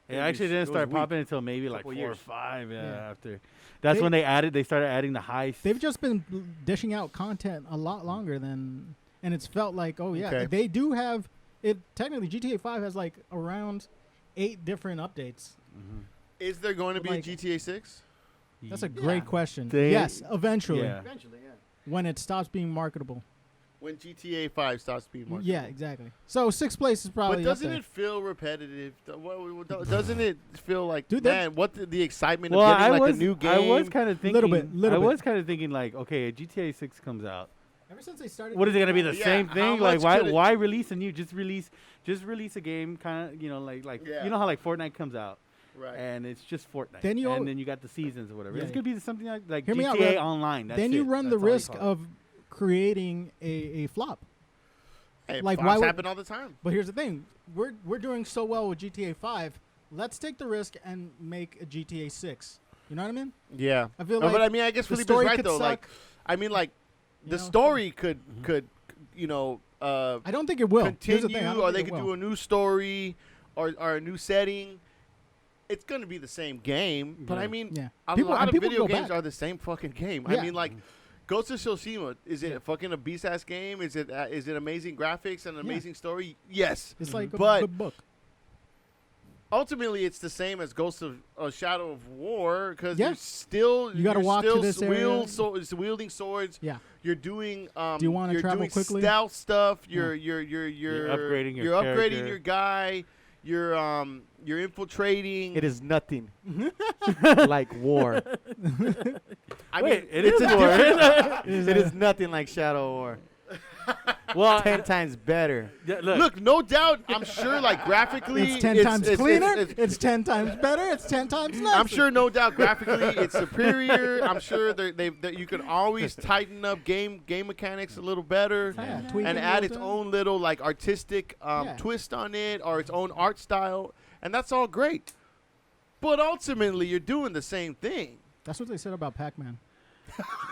It actually didn't was start weak. popping until maybe like Couple 4 or years. 5. Yeah, Yeah. after. That's They- when they started adding the high. They've just been dishing out content a lot longer than, and it's felt like, oh yeah, Okay. they do have it. Technically, GTA 5 has like around 8 different updates. Is there going to be a Like- GTA 6? That's a great question. They- Yes, eventually, Yeah. Eventually, yeah. when it stops being marketable. When GTA 5 stops being marketed? Yeah, exactly. So 6th place is probably. But up doesn't there. it feel repetitive? Doesn't it feel like, Dude, that- man, what the excitement Well, of getting I like was a new game? I was kind of thinking. Little bit. I was kind of thinking like, okay, a GTA 6 comes out. Ever since they started. What is it gonna be? The Yeah, same how thing? Like much could it- why release a new? Just release a game, kind of like Yeah. you know how like Fortnite comes out. Right. And it's just Fortnite. Then you and al- then you got the seasons or whatever. Yeah. It's gonna be something like Hear me out, GTA Rev. Online. That's Then you it. run That's the all you risk call it. of creating a flop. Hey, like, flops why would- happen all the time. But here's the thing: we're doing so well with GTA 5. Let's take the risk and make a GTA 6. You know what I mean? Yeah. I feel No, like but I mean, I guess the Felipe's story right could though. Like, suck, I mean, like, you the know? story could you know I don't think it will. Here's the thing, I continue, don't or think they it could will. do a new story, or a new setting. It's gonna be the same game, but Yeah. I mean, Yeah. a People- lot and of people video go games back. are the same fucking game. Yeah. I mean, like, Ghost of Tsushima, is it fucking a beast ass game? Is it amazing graphics and an Yeah. amazing story? Yes. It's like a But- good book. Ultimately, it's the same as Ghost of Shadow of War because Yeah. you're still You gotta you're walk to still this area. wielding swords. Yeah. You're doing Do you wanna you're travel doing quickly? stealth stuff. Yeah. You're upgrading your you're upgrading character. your guy. You're infiltrating. It is nothing like war. I Wait, mean, it is war. It is nothing like Shadow War. Well, 10 times better. yeah, look, no doubt. I'm sure, like graphically, It's 10 times cleaner. it's- It's 10 times better. It's 10 times nicer. I'm sure, no doubt, graphically it's superior. I'm sure that you can always tighten up game mechanics a little better. Yeah, tweak And it a add little its bit. own little like artistic Yeah. twist on it or its own art style, and that's all great. But ultimately, you're doing the same thing. That's what they said about Pac-Man.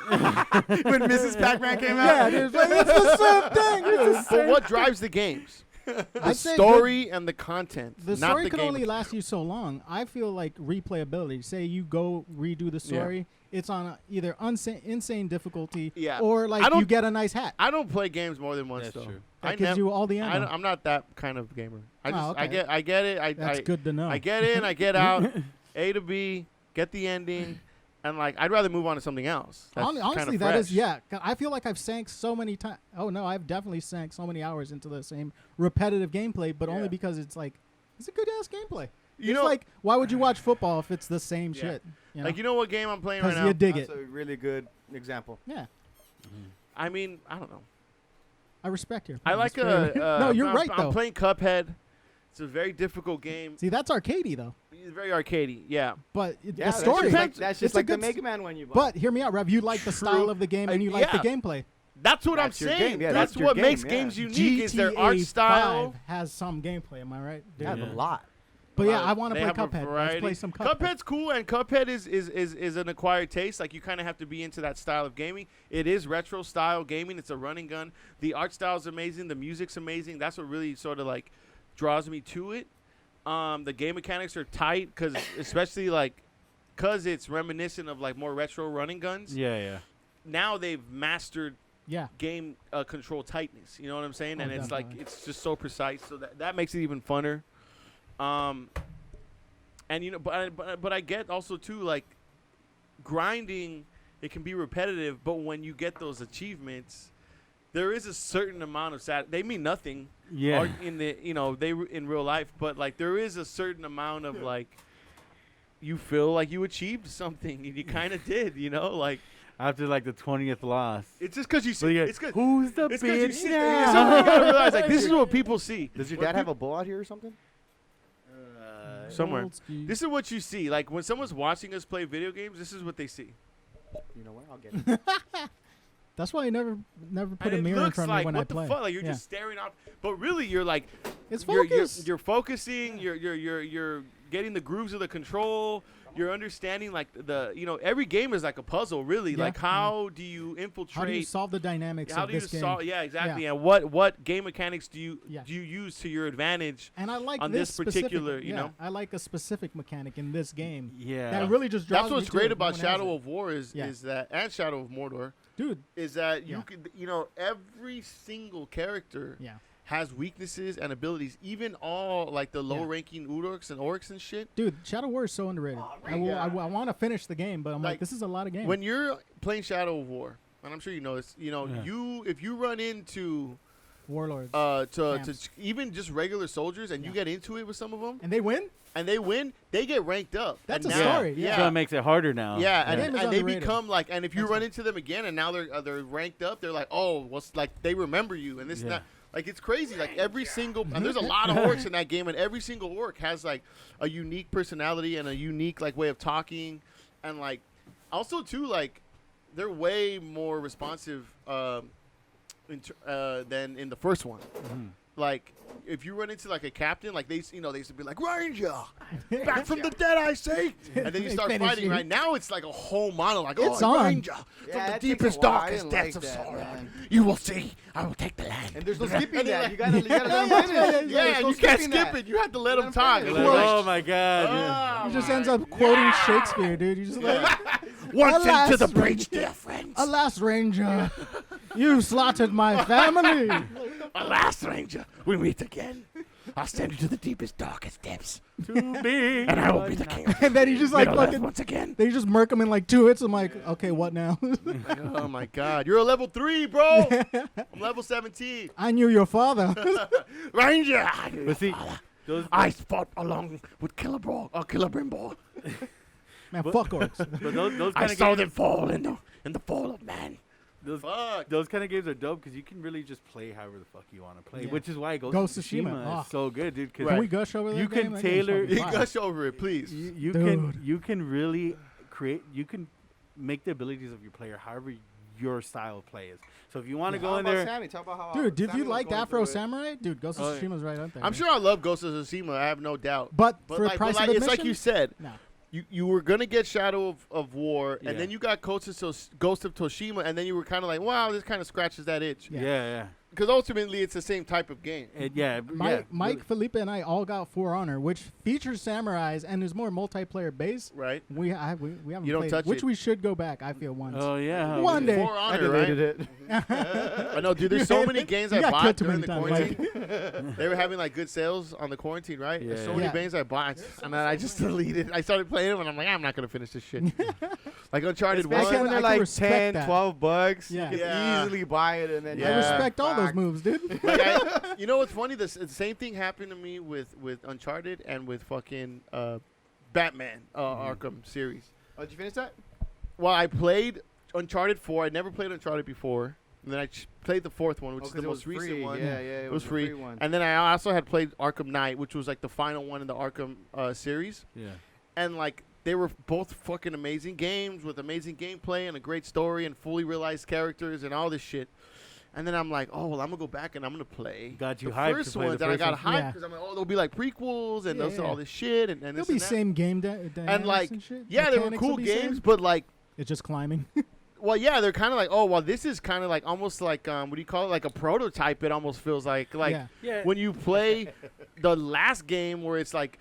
When Mrs. Pac-Man came Yeah, out. dude, like, it's the same thing. It's the But same. what drives the games? The I'd say story and the content. The not story the could game. only last you so long. I feel like replayability. Say you go redo the story, it's on either insane difficulty, Yeah. or I like don't- you get a nice hat. I don't play games more than once, That's though. true. That I gives nev- you all the ammo. I'm not that kind of gamer. I just okay. I get it. That's good to know. I get in, I get out, A to B, get the ending, and like I'd rather move on to something else. That's Honestly, kinda that is fresh. 'Cause I feel like I've sank so many times. Oh no, I've definitely sank so many hours into the same repetitive gameplay, but Yeah. only because it's like it's a good ass gameplay. You It's know, like, why would you watch football if it's the same Yeah. shit? You know? like you know what game I'm playing right 'Cause now? you dig That's it. a really good example. Yeah, I mean, I don't know. I respect you. I like No, you're right, I'm though. playing Cuphead. It's a very difficult game. See, that's arcadey though, It's very arcadey. Yeah. but Yeah, the that's story. just like, that's it's just a like the good Mega Man one you bought. But hear me out, Rev. You like the True. style of the game and you like the Yeah. gameplay. That's what That's I'm your saying. game. Yeah, that's that's your what game, makes yeah. games unique is their art GTA style. 5 has some gameplay. Am I right? yeah, Yeah. a lot. But yeah, I want to They play have a Cuphead. Let's variety. play some Cuphead. Cuphead's cool, and Cuphead is an acquired taste. Like you kind of have to be into that style of gaming. It is retro style gaming. It's a running gun. The art style is amazing. The music's amazing. That's what really sort of like draws me to it. The game mechanics are tight because especially like because it's reminiscent of like more retro running guns. yeah. Now they've mastered Yeah. game control tightness. You know what I'm saying? Oh, And it's like definitely. it's just so precise. So that makes it even funner. And you know, but I get also too like grinding. It can be repetitive, but when you get those achievements, there is a certain amount of They mean nothing. Yeah. Or in the in real life, but like there is a certain amount of like you feel like you achieved something and you kind of did. You know, like after like the 20th loss. It's just because you So see. you It's get, cause who's the it's 'cause you bitch see. now? Something you gotta realize, like this is what people see. Does your When dad have a bull out here or something? somewhere? Old ski. This is what you see. Like when someone's watching us play video games, this is what they see. You know what? I'll get it. That's why I never put And a it mirror in looks front of like me when I what the play. fuck? Like you're Yeah. just staring out, but really you're like, It's you're focused. you're focusing. You're getting the grooves of the control. You're understanding like every game is like a puzzle. Really, Yeah. like how do you infiltrate? How do you solve the dynamics How of do you this game? solve? Yeah, exactly. Yeah. And what game mechanics do you Yeah. use to your advantage? And I like on this this particular, specific, you know? I like a specific mechanic in this game. Yeah. That really just draws That's what's me to great it. about No one has Shadow it. of War is that and Shadow of Mordor Dude, is that Yeah. you could every single character yeah. has weaknesses and abilities. Even all like the low ranking Urorks and Orcs and shit. Dude, Shadow War is so underrated. I want to finish the game, but I'm like, this is a lot of game. When you're playing Shadow of War, and I'm sure you know this, Yeah. if you run into Warlords. to Camps. even just regular soldiers and you get into it with some of them and they win? and they win, they get ranked up. That's And a now- story, yeah. So it makes it harder now. Yeah, The game is and they underrated. become like, and if you That's run fine. into them again, and now they're ranked up, they're like, oh, what's like they remember you, and this and Yeah. that. Like it's crazy. Like every single, and there's a lot of orcs in that game, and every single orc has like a unique personality and a unique like way of talking, and like also too like they're way more responsive than in the first one. Like if you run into like a captain, like they used to be like Ranger, back from the dead, I say, and then you They start finish fighting. you. Right now, it's like a whole monologue. It's oh, on. Ranger Yeah, from the it takes deepest, a while. I darkest didn't depths like of that, sorrow. man. You will see. I will take the land. And there's no skipping And that. then You gotta let them finish. Yeah, you can't skip it. You have to let them talk. finish. Oh my god. yeah. He just ends up quoting Shakespeare, dude. You just like, Once Alas, into the Ranger. breach, dear friends. alas, Ranger, you slaughtered my family. Alas, Ranger, we meet again. I'll send you to the deepest, darkest depths, To be. and I will be the king of And then he just like Middle-earth fucking, once again. they just murk him in like 2 hits. I'm like, okay, what now? Oh my God, you're a level 3, bro. I'm level 17. I knew your father. Ranger, But see, those, I fought along with Celebrimbor. Man, fuck orcs. but those I kind of saw games, them fall in the fall of man. Fuck. those kind of games are dope because you can really just play however the fuck you want to play, Yeah. which is why Ghost Ghost of of Tsushima Tsushima. is so good, dude. Because Can we gush over that You can game? That game's tailor- fucking You fire. gush over it, please. you Dude. can really create. You can make the abilities of your player however your style of play is. So if you want to go in there, Dude, did you like Afro Samurai? Dude, Ghost of Oh, yeah. Tsushima's right up there. I'm man. sure I love Ghost of Tsushima. I have no doubt. But But for like, price of it's admission, like you said. no. You were gonna get Shadow of War, Yeah. and then you got Ghost of Tsushima, and then you were kind of like, wow, this kind of scratches that itch. yeah. Because ultimately, it's the same type of game. Mike, Felipe, and I all got For Honor, which features samurais and is more multiplayer based. Right? We haven't You don't played, touch which it. we should go back. I feel once. Oh yeah. One day. For I Honor, right? deleted it. I know, dude. There's You so hate many it? games You I got bought killed too during many the times, quarantine. They were having like good sales on the quarantine, right? There's so Yeah. many Yeah. games I bought, and then I just deleted. I started playing them, and I'm like, I'm not gonna finish this shit. Like Uncharted Especially can- when One. they're I can like respect 10, that. 12 bucks. Yeah. You can Yeah. easily buy it and then Yeah. I respect all those fuck. moves, dude. You know what's funny? The same thing happened to me with Uncharted and with fucking Batman Arkham series. Oh, did you finish that? Well, I played Uncharted 4. I never played Uncharted before. And then I played the fourth one, which is the most recent one. Yeah, It was the free. one. And then I also had played Arkham Knight, which was like the final one in the Arkham series. Yeah. And like they were both fucking amazing games with amazing gameplay and a great story and fully realized characters and all this shit. And then I'm like, oh well, I'm gonna go back and I'm gonna play Got you the hyped to first play ones. the And I first got ones? hyped Yeah. because I'm like, oh, there'll be like prequels and Yeah, they'll yeah. all this shit and There'll this be and that. same game dynamics And like, shit. yeah, they were Mechanics cool will be games, same. but like. It's just climbing. Well, yeah, they're kind of like, oh, well, this is kind of like almost like, what do you call it? Like a prototype. It almost feels like Yeah. Yeah. when you play the last game where it's like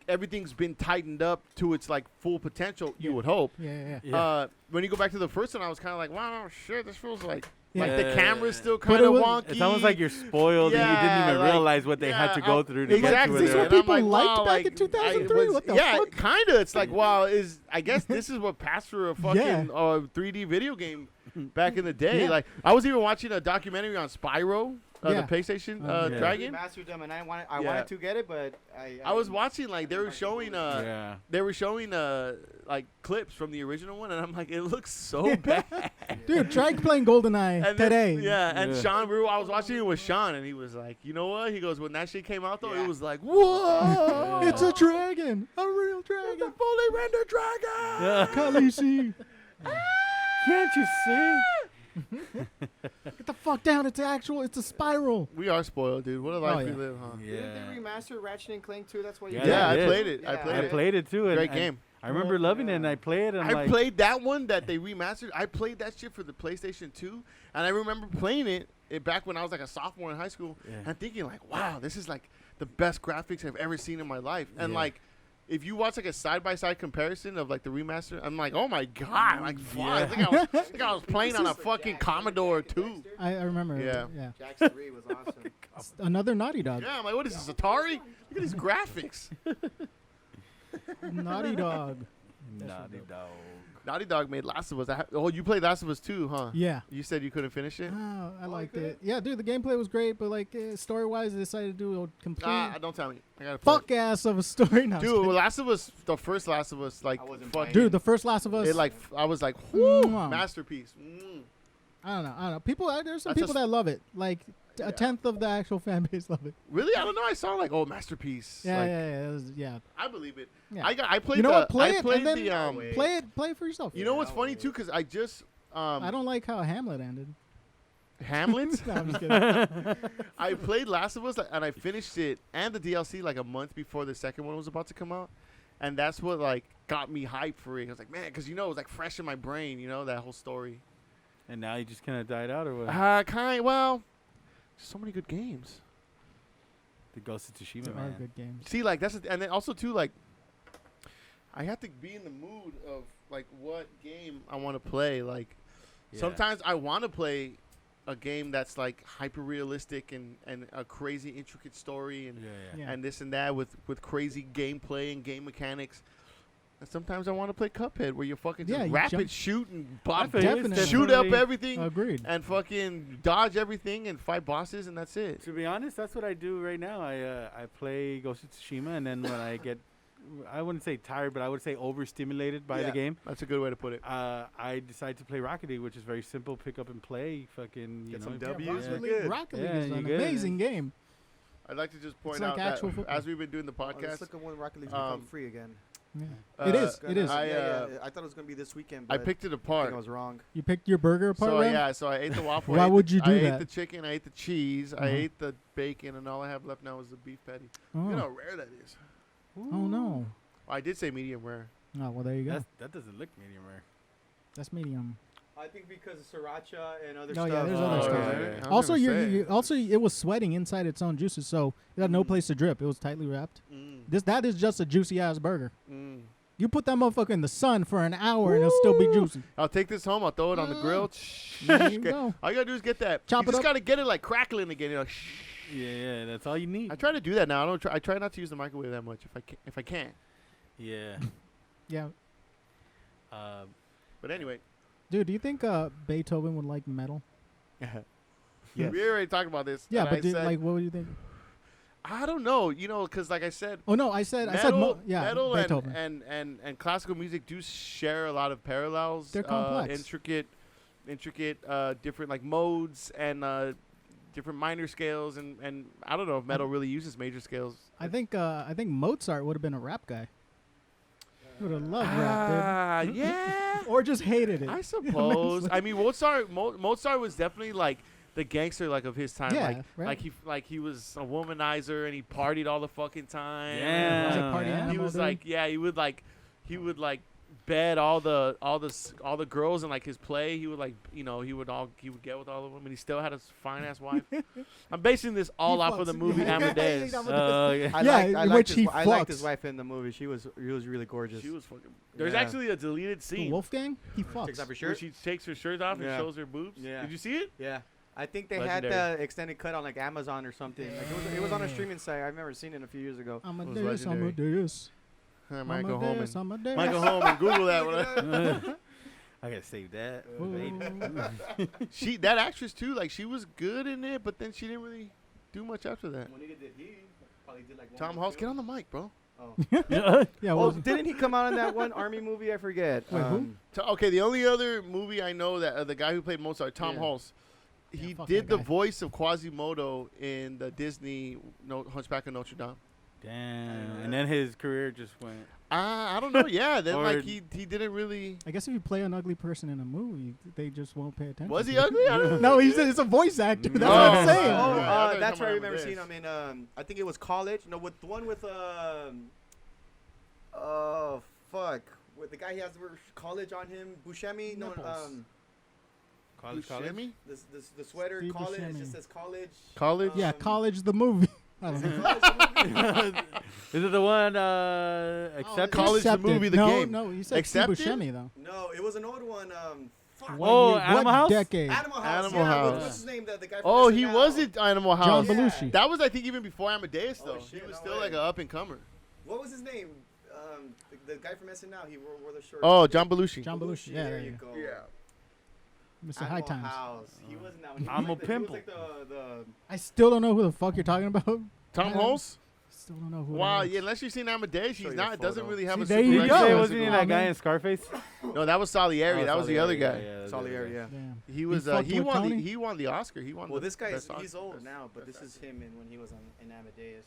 everything's been tightened up to its like full potential. You Yeah. would hope. Yeah. Yeah. When you go back to the first one, I was kind of like, wow, shit, this feels like Yeah. the Yeah. camera's still But kind it of was- wonky. It's almost like you're spoiled and you Yeah, didn't even like, realize what they had to go through to exactly. get This is to what where And I'm people like, liked wow, back like, in 2003. What the yeah, fuck? kind of. It's like, wow, I guess this is what passed for a fucking Yeah. 3D video game back in the day. Yeah. Like, I was even watching a documentary on Spyro. the PlayStation Yeah. Dragon. Remastered them, and I Yeah. wanted to get it, but I was watching like they were showing Yeah. like clips from the original one, and I'm like, it looks so bad. Dude, try playing GoldenEye And then- today. yeah, and Yeah. Sean, I was watching it with Sean, and he was like, you know what? He goes, when that shit came out though, Yeah. it was like, whoa, It's a dragon, a real it's a dragon. fully rendered dragon. Yeah. Khaleesi. Can't you see? Get the fuck down. It's a spiral. We are spoiled, dude. What a life Oh, we yeah. live, huh? Didn't they remaster Ratchet and Clank too? That's why you Yeah, Yeah, I did. played it. I Yeah. played I it. played it too. And Great game. I remember loving it, and I played it. And I'm I like, played that one that they remastered. I played that shit for the PlayStation 2, and I remember playing it back when I was like a sophomore in high school, Yeah. and thinking like, wow, this is like the best graphics I've ever seen in my life. And Yeah. like, if you watch like a side-by-side comparison of like the remaster, I'm like, oh my god, like, fuck, I think I was playing on a fucking Commodore 2. I remember. Yeah. Yeah. Jax 3 was awesome. Another Naughty Dog. Yeah, I'm like, what is this, Atari? Look at these graphics. Naughty Dog. Naughty Dog. Naughty Dog made Last of Us. Oh, you played Last of Us 2, huh? Yeah. You said you couldn't finish it? Oh, I liked good. it. Yeah, dude, the gameplay was great, but like story-wise, they decided to do a complete Don't tell me. I gotta play it. fuck ass of a story. No, I'm just Dude, kidding. Last of Us, the first Last of Us, like, I wasn't fuck, playing Dude, the first Last of Us. it, like, I was like, whoo, Mwah. masterpiece. I don't know. People, there's some That's people just- that love it. Like Yeah. a tenth of the actual fan base love it. Really? I don't know. I saw like, oh, masterpiece. Yeah, Like, yeah, yeah. I believe it. Yeah. I played. You know the, what? Play I it played and then the play it for yourself. You know what's Yeah, funny wait. too? Because I just I don't like how Hamlet ended. Hamlet. No, I'm just kidding. I played Last of Us and I finished it and the DLC like a month before the second one was about to come out, and that's what like got me hyped for it. I was like, man, because it was like fresh in my brain, that whole story. And now you just kind of died out, or what? Well, so many good games. The Ghost of Tsushima, There are man. good games. See, like and then also too, like I have to be in the mood of like what game I want to play. Like Yeah. sometimes I want to play a game that's like hyper realistic and a crazy intricate story and Yeah. Yeah. and this and that with crazy gameplay and game mechanics. And sometimes I want to play Cuphead where you fucking just Yeah, you rapid jump- shoot and I bop, feel you. It's Definitely. shoot up definitely- everything Agreed. and fucking dodge everything and fight bosses and that's it. To be honest, that's what I do right now. I play Ghost of Tsushima, and then when I get, I wouldn't say tired, but I would say overstimulated by Yeah, the game, That's a good way to put it. I decide to play Rocket League, which is very simple. Pick up and play. Fucking, Get know, some Yeah, W's. Rocket We're League, good. Rocket League Yeah, is you're an good, amazing game. I'd like to just point like out that actual football. as we've been doing the Oh, let's podcast, look at when Rocket League's um, become free again. Yeah. It is. It is. I, I thought it was gonna be this weekend. I But picked it I think apart. I was wrong. You picked your burger apart, So Rev? yeah, so I ate the waffle. Why I ate would the, you do I that? ate the chicken. I ate the cheese. I Uh-huh. ate the bacon, and all I have left now is the beef patty. Oh. Look at how rare that is. Oh no. I did say medium rare. Oh well, there you go. that doesn't look medium rare. That's medium. I think because of sriracha and other Oh, stuff. yeah, there's other stuff. yeah. I was Also, gonna say. you also it was sweating inside its own juices, so it had no place to drip. It was tightly wrapped. That is just a juicy ass burger. You put that motherfucker in the sun for an hour and it'll still be juicy. I'll take this home. I'll throw it on the grill. There you go. All you gotta do is get that. Chop you it just up. gotta get it like crackling again. Yeah, that's all you need. I try to do that now. I try not to use the microwave that much if I can. Yeah. Yeah, But anyway, dude. Do you think Beethoven would like metal? Yes. we already talked about this. Yeah, and but I said, like, what would you think? I don't know. Because like I said, Oh no, I said metal Beethoven. and classical music do share a lot of parallels. They're complex. Intricate, different like modes and different minor scales and I don't know if metal really uses major scales. I think Mozart would have been a rap guy. Would have loved rap, Yeah, dude. Or just hated it. I suppose. I mean, Mozart was definitely like the gangster like of his time. Yeah, right. Like he was a womanizer and he partied all the fucking time. Yeah. And, He's like, a party yeah. animal, he was dude. like he would like bed all the girls in like his play. He would like he would get with all of them and he still had a fine ass wife. I'm basing this all off of the fucks. movie Yeah. Amadeus. Oh, yeah. I Yeah, liked, in I, which liked he his, I liked his fucks. wife in the movie. She was really gorgeous. She was fucking. There's Yeah. actually a deleted scene Wolfgang, he Takes fucks. off her where shirt. she takes her shirt off and Yeah. shows her boobs. Yeah. Did you see it? Yeah. I think they Legendary. had the extended cut on like Amazon or something. Like it was on a streaming site. I've never seen it a few years ago. Amadeus, legendary. Amadeus. I might go home and Amadeus. might go home and Google that one. I gotta save that. Ooh. That actress too, like she was good in it, but then she didn't really do much after that. Probably did like Tom Halls, get on the mic, bro. Yeah. Oh, Well, didn't he come out in that one army movie? I forget. Wait, who? Okay, the only other movie I know that the guy who played Mozart, Tom Yeah. Halls, Yeah, he fuck did that the guy. voice of Quasimodo in the Disney Hunchback of Notre Dame. Damn. And then his career just went. I don't know. Yeah, then Or- like he didn't really. I guess if you play an ugly person in a movie, they just won't pay attention. Was he to it. ugly? I don't know. No, he's a voice actor. That's Oh, what I'm saying. yeah. I thought That's you were where I talking remember about seeing him in. I think it was college. No, with the one with oh fuck, with the guy he has the word college on him, Buscemi. No, Nipples. Buscemi? the sweater Steve college. It Buscemi. just says college. College? Yeah, college the movie. I don't know. Is it the one accept? College the Accepted. movie, the no, game. No, you said Accepted? Steve Buscemi though. No, it was an old one. Fuck. What Oh, year- Animal what House? decade? Animal House. Animal yeah, House. What's his name? The guy. From Oh, SNL. he was at Animal House. John Yeah. Belushi. That was, I think, even before Amadeus, Oh, though. shit, He was no still way. like an up and comer. What was his name? The guy from SNL. He wore the shorts. Oh, John Belushi. John Belushi. Yeah, There yeah, you yeah. go. Mr. Animal High Times. House. He wasn't that one. I'm a He was pimple. like the I still don't know who the fuck you're talking about. Tom Halls? Still don't know who. Wow, that is. yeah, unless you've seen Amadeus, Show he's you a not. Doesn't photo. really have See, a there super you Did you go. say recognizable- wasn't he Oh, that guy man. in Scarface? No, that was Salieri. Oh, that was the other Salieri, guy. yeah, that's the Salieri. other Yeah. Damn. He was. fucked He with won. Tony? He won the Oscar. He won. Well, the this guy best he's Oscar. old now, but Best this is him in when he was in Amadeus.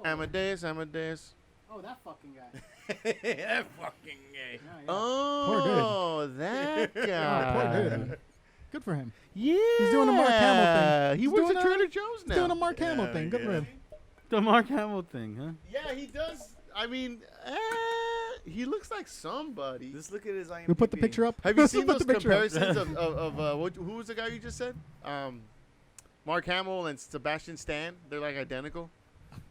Amadeus. Oh, that fucking guy. That fucking gay. Oh, that guy. Poor dude. Man. Good for him. Yeah. He's doing a Mark Hamill thing. He He's works doing at a- Trader Joe's now. He's doing a Mark Hamill thing. Good for him. The Mark Hamill thing, huh? Yeah, he does. I mean, he looks like somebody. Just look at his IMDb. We put the picture up. Have you seen Put those the picture up. comparisons who was the guy you just said? Mark Hamill and Sebastian Stan. They're like identical,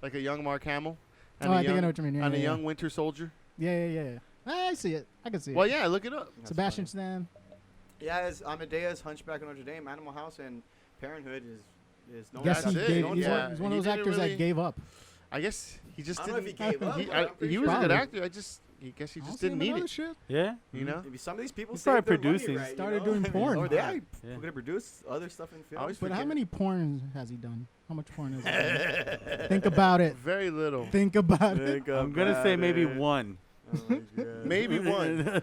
like a young Mark Hamill. And Oh, a I think I young- know what you mean. Yeah, and yeah, a yeah. young Winter Soldier. Yeah. I see it. I can see it. Well, yeah, look it up. That's Sebastian funny. Stan. Yeah, it's Amadeus, Hunchback of Notre Dame, Animal House, and Parenthood is known Guess as he it. did. known He's, for- Yeah. one, he's one of He those didn't actors really- that gave up. I guess he just I don't know didn't. if he gave up. He, but I'm pretty he was a good Probably. actor. I guess he I don't just see didn't him in need other it. shit. Yeah. You know. Maybe some of these people He started saved their money producing. right, you Started know? doing porn. Or they Yeah. are gonna produce other stuff in film. always But how forget. many porns has he done? How much porn has he done? Think about it. Very little. Think about it. I'm gonna say maybe one. Oh my God. Maybe one.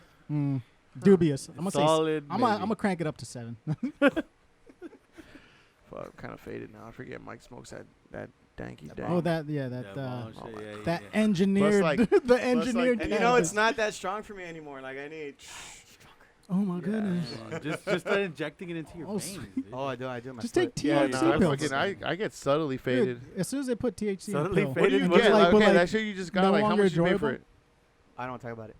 Dubious. I'm gonna say. Solid. I'm gonna crank it up to 7. Fuck, kind of faded now. I forget Mike smokes that danky That dank. Oh, that Yeah, that bomb oh shit, my yeah, that yeah. engineered like- the engineered. And you know it's not that strong for me anymore. Like I need. Oh my goodness. Just start injecting it into your Oh, veins. dude. Oh, I do. My Just foot. take Yeah, THC no, I, pills. fucking, I get subtly faded. Dude, as soon as they put THC in a Suddenly pill, faded. What do you What's get? it like, but okay, like, that shit you just got. no Like, how longer much you pay for enjoyable? it? I don't talk about it.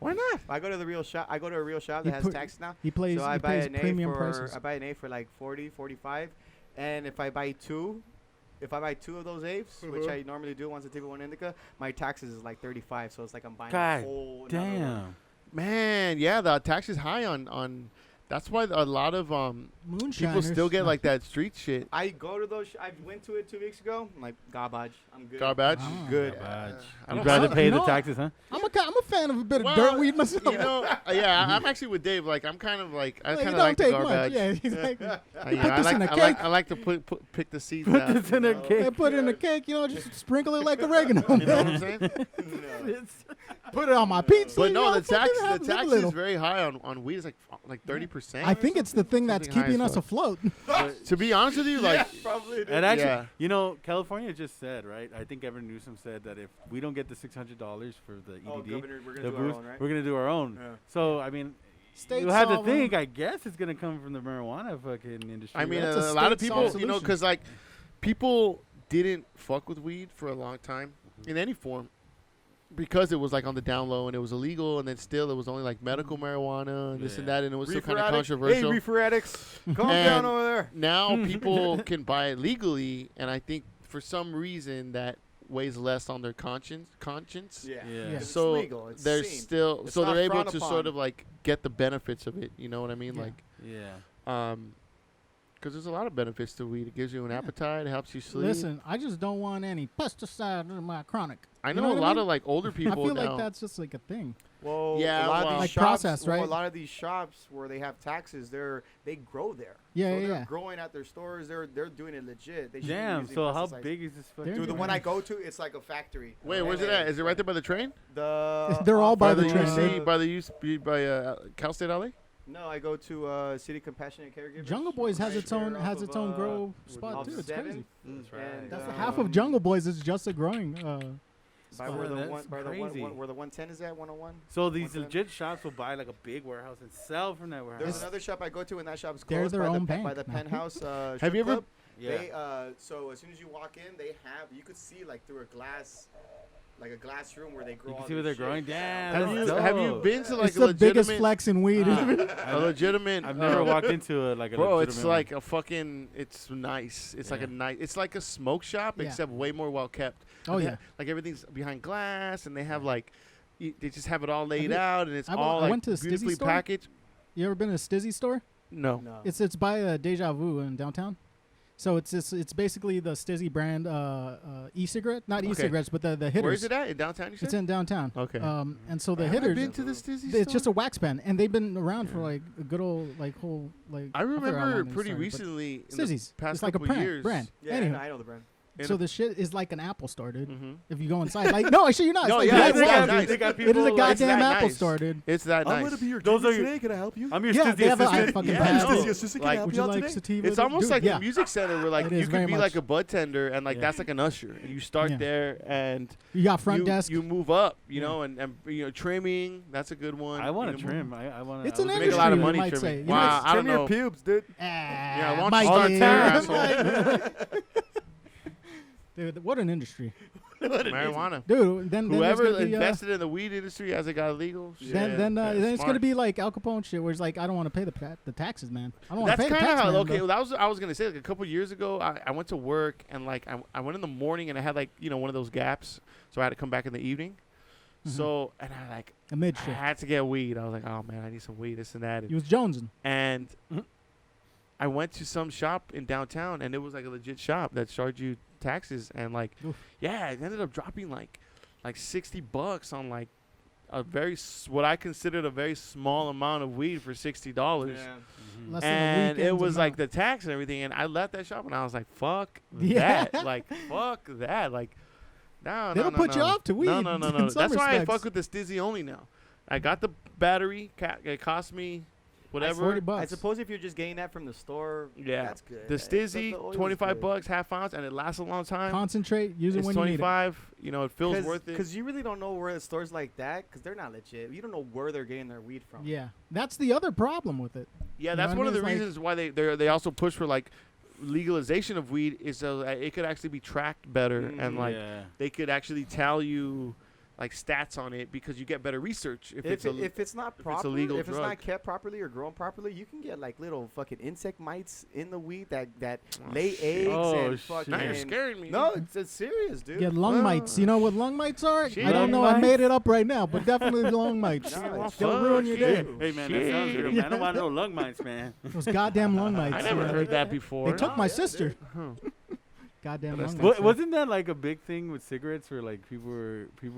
Why not? I go to the real shop. I go to a real shop He that has put- tax now. he plays So I he buy pays an A premium for prices. I buy an A for like 40, 45, and if I buy two of those apes, which I normally do once I take one indica, my taxes is like 35. So it's like I'm buying God a whole another one. Damn. Man, yeah, the tax is high on. That's why a lot of people still get like that street shit. I go to those. I went to it 2 weeks ago. I'm like garbage. I'm good. Garbage. Ah. Good. I You'd don't rather know. pay You the know- taxes, huh? I'm a fan of a bit of Well, dirt weed myself. You know, yeah, I'm actually with Dave. Like, I'm kind of like I Like, kind it of don't like the take much. garbage. Yeah, he's like, I, You yeah, put I this like in a I like cake. I like to pick the seeds Put out. this in a know? cake. they put it in a cake, you know, just sprinkle it like oregano. You know what I'm saying? Put it on my pizza. But you no, know, the tax fucking have- the live a tax little. is very high on weed. It's like 30%. I think it's the thing that's Something high keeping as us fuck. afloat. To be honest with you, like probably. And actually, Yeah. you know, California just said, right? I think Evan Newsom said that if we don't get the $600 for the EDD, Oh, Governor, we're the gonna do our boost, own, right? we're gonna do our own. Yeah. So I mean, States you have to solve think. them. I guess it's gonna come from the marijuana fucking industry. I mean, right? That's a a lot of state people, solved you know, solution. because like people didn't fuck with weed for a long time in any form because it was like on the down low and it was illegal, and then still it was only like medical marijuana and this and Yeah. that, and it was still Reefer kind of addicts. controversial. Hey, reefer addicts, calm And down over there. Now people can buy it legally, and I think for some reason that weighs less on their conscience. Yeah. It's So legal. It's they're seen. still It's so not they're able frowned to upon. sort of like get the benefits of it. You know what I mean? Yeah. Like, Yeah. because there's a lot of benefits to weed. It gives you an appetite. It helps you sleep. Listen, I just don't want any pesticide in my chronic. I You know, know a what I lot mean? of like older people I feel now. like that's just like a thing. Well, Yeah, a lot of well- these Like shops, processed, well, right? a lot of these shops where they have taxes, they grow there. Yeah, so yeah, they're yeah. growing at their stores. They're doing it legit. They shouldn't be Damn. using So how pesticides. big is this fucking? They're Dude, the doing one it. I go to, it's like a factory. Wait, where's it at? Is it right there by the train? They're all by By the the train, UC, dude. by the UC, by Cal State LA? No, I go to City Compassionate Caregivers. Jungle Boys has right its own there has off its of, own grow spot off too. It's 7th. crazy. That's And, That's half of Jungle Boys is just a growing. By where the That's one, by the crazy. where the 110 is at, 101. So these 110. legit shops will buy like a big warehouse and sell from that warehouse. There's another shop I go to, and that shop's They're closed their by, own by the bank. Penthouse. Have you ever- Club. Yeah. They so as soon as you walk in, you could see like through a glass, like a glass room where they grow. You can all see where this they're growing. shit. Damn. Have that's you have you dope. been to like it's a the biggest legitimate, flex in weed. a legitimate? I've never walked into like a Bro, it's legitimate like a fucking. It's nice. It's like Yeah. a nice. It's like a smoke shop, Yeah. except way more well kept. Oh, And they yeah. ha- like everything's behind glass, and they have like, they just have it all Have laid you- out, and it's I all went like to the Stizzy beautifully store. packaged. You ever been to a Stizzy store? No. No. It's by Deja Vu in downtown. So it's basically the Stizzy brand e-cigarette, not Okay. e-cigarettes, but the hitters. Where is it at? In downtown, you said? It's in downtown. Okay. And so the Have I hitters, been to the Stizzy it's just store? a wax pen, and they've been around for Yeah. like a good old whole like. I forgot how remember long they pretty started, but recently in the Stizzy's. past It's like a couple brand. years. brand. Yeah, Anyway, I know the brand. so the shit is like an Apple store, dude. Mm-hmm. If you go inside, like no, actually you're not. No, It's yeah, like it's that that was. nice. They got It is people a like goddamn that Apple nice. store, dude. It's that nice. your Those are your- today. Can I help you? I'm your Yeah, Stizzy they have a assistant. fucking Yeah, pass. no. assistant. Like, Would you like sativa? It's almost Dude, like yeah. a music center where like It you is could very be much. like a bud tender and like Yeah. that's like an usher. And you start Yeah. there and You got front you, desk. you move up, you Yeah. know, and you know trimming. That's a good one. I want You to know, trim. I want to. It's an Make a industry, lot of you money might trimming. say. You know, Wow, I don't Trim your know. pubes, dude. Yeah, why don't Mikey, you start there, asshole? Dude, what an industry, Marijuana. dude. Then Whoever there's gonna be, invested in the weed industry as it got legal. then it's smart. gonna be like Al Capone shit, where it's like I don't want to pay the taxes, man. I don't want to That's pay the kind of tax, how. man, Okay, but- well, I was gonna say like a couple years ago, I went to work and like I went in the morning and I had like one of those gaps, so I had to come back in the evening. Mhm. So and I like a mid I shit. had to get weed. I was like, oh man, I need some weed, this and that. He was jonesing. And Mhm. I went to some shop in downtown, and it was like a legit shop that charged you taxes, and like, Oof. yeah, it ended up dropping like $60 on like a what I considered a very small amount of weed for $60. Mhm. Less than a And it weekend's was like amount. the tax and everything, and I left that shop, and I was like, fuck Yeah. that, like fuck that, like no, They no, don't no, put you no. off to weed No, no, no, in no. some That's why I respects. fuck with the Stizzy only now. I got the battery. It cost me whatever. $40. I suppose if you're just getting that from the store, Yeah. that's good. The But Stizzy, the oil's $25, good. half ounce, and it lasts a long time. Concentrate. Use it It's when you need it. 25. You know, it feels worth it. Because you really don't know where the stores like that, because they're not legit. You don't know where they're getting their weed from. Yeah, that's the other problem with it. Yeah, You that's know one what of I the mean? It's reasons why they also push for like legalization of weed is so that it could actually be tracked better and like yeah. they could actually tell you like stats on it because you get better research if it's a If it's not it's a proper, legal if it's drug. not kept properly or grown properly, you can get like little fucking insect mites in the weed that Oh, lay shit. eggs Oh, and shit. fucking. Now you're scaring me. No, it's serious, dude. Yeah, lung mites. You know what lung mites are? Shit. I don't know. Lung I made mites? it up right now, but definitely lung mites. No, it's They'll ruin your day. Hey man, that sounds good. Man. I don't want no lung mites, man. Those goddamn lung mites. I never yeah. heard that before. They took my yeah, sister. Huh. Goddamn That's lung not- mites. Wasn't that like a big thing with cigarettes, where like people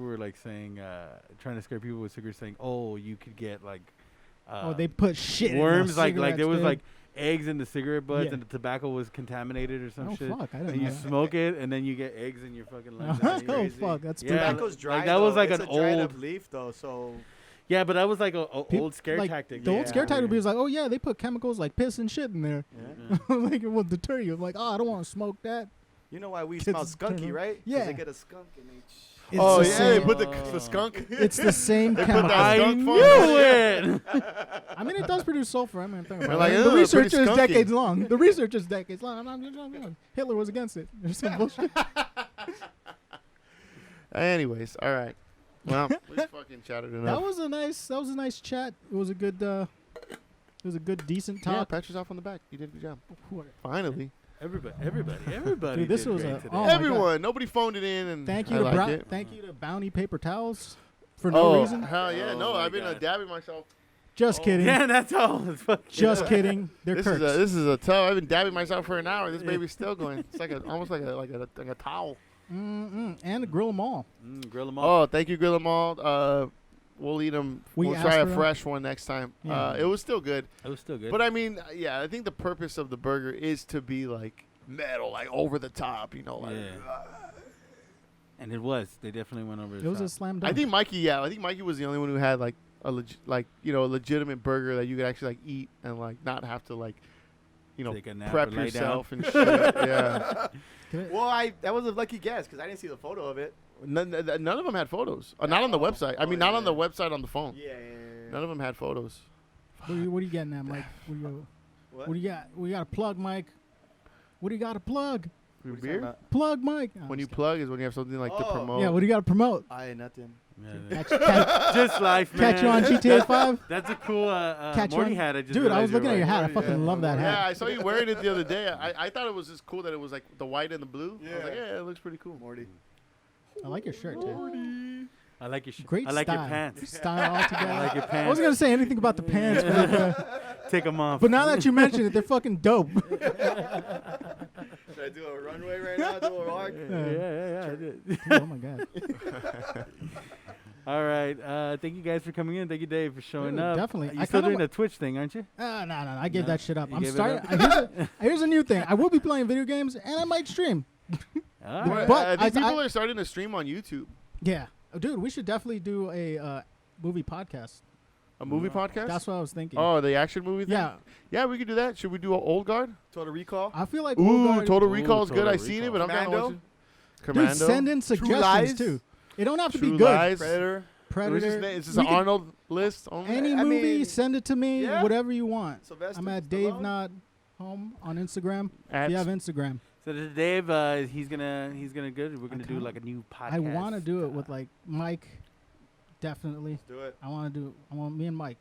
were like saying, trying to scare people with cigarettes, saying, oh, you could get like, Oh, they put shit. worms, in the like there cigarettes, was dude. like eggs in the cigarette butts, Yeah. and the tobacco was contaminated or some Oh shit. fuck! I And didn't you know. smoke it, and then you get eggs in your fucking lungs. That. That's Oh crazy. fuck! That's Yeah, stupid. Tobacco's dry. like, that was though. like It's an a dried old- up leaf though, so Yeah, but that was like a Peop- old scare like, tactic. The old scare Yeah. tactic would be like, oh yeah, they put chemicals like piss and shit in there. yeah. Yeah. Like it will deter you. Like, oh, I don't want to smoke that. You know why we Kids smell turn skunky, on- right? 'Cause Yeah. they get a skunk and they. It's Oh the yeah, same. they put the Oh. skunk. It's the same They put chemical. that I skunk knew funk. it. I mean, it does produce sulfur. I mean, think about like, it. "Ugh, The pretty research is skunky." decades long. The research is decades long. Hitler was against it. There's some bullshit. Anyways, all right. Well, we fucking chatted enough. That was a nice chat. It was a good decent yeah, talk. pat yourself on the back. You did a good job. What- Finally. Everybody. Dude, this did was great a- today. oh my Everyone. Nobody phoned it in. And Thank I you to like it. thank you to Bounty paper towels for no Oh, reason. hell yeah. Oh No, my I've been God. dabbing myself. Just kidding. Yeah, that's all. It's fucking- Just kidding. They're This Kirks. is a tough. I've been dabbing myself for an hour. This baby's still going. It's like almost like a towel. And grill them all. Grill them all. Oh, thank you, Grill 'em All. We'll eat them. We We'll asked try a for 'em. fresh one next time. Yeah. It was still good. It was still good. But I mean, yeah, I think the purpose of the burger is to be like metal, like over the top, you know. Like, and it was. They definitely went over. It was a slam dunk. I think Mikey was the only one who had like a legitimate burger that you could actually like eat and like not have to like, take a nap prep or lay yourself down. and shit. Yeah. Well, that was a lucky guess because I didn't see the photo of it. None of them had photos. Not on the website. I mean, not on the website on the phone. Yeah. None of them had photos. What are you getting at, Mike? What do you got? We got a plug, Mike. What do you got to plug? Your What are you talking beer? about? Plug, Mike. When you plug is when you have something like to Oh. promote. Yeah, what do you got to promote? Nothing. Yeah, Catch just life, man. you on GTA 5? That's a cool Catch you Morty on- hat. I just Dude, I was realized looking at you're your hat. I right. fucking love that Yeah, hat. I saw you wearing it the other day. I thought it was just cool that it was like the white and the blue. I was like, Yeah. yeah, it looks pretty cool. Morty. I like your shirt, too. I like your shirt. Great I like style. your pants. Style altogether. I like your I pants. wasn't going to say anything about the pants, Take them off. but now that you mention it, they're fucking dope. Should I do a runway right now? Do a rock? Yeah. Dude, oh, my God. All right. Thank you guys for coming in. Thank you, Dave, for showing Dude, up. definitely. You're I still kinda doing the Twitch thing, aren't you? No. I gave No? that shit up. You I'm gave it starting. up? Here's a new thing. I will be playing video games, and I might stream. All But- right. but I think I- people are starting to stream on YouTube. Yeah. Oh, dude, we should definitely do a movie podcast. A movie podcast? That's what I was thinking. Oh, the action movie thing? yeah. Yeah, we could do that. Should we do an Old Guard? Total Recall. I feel like Ooh, we'll go- Total Ooh, Recall is good. Total I've seen it, but I'm kind of Commando? watching. Dude, Commando. send in Lies? suggestions, too. It don't have to True be good. Lies. Predator. Predator. Is this We an can- Arnold list only? Any I movie, mean, send it to me. yeah. Whatever you want. Sylvester I'm at Stallone? Dave Not Home on Instagram. At If you have Instagram. So Dave, he's gonna good. We're gonna do kinda- like a new podcast. I want to do it with like Mike. Definitely. Let's do it. I want me and Mike.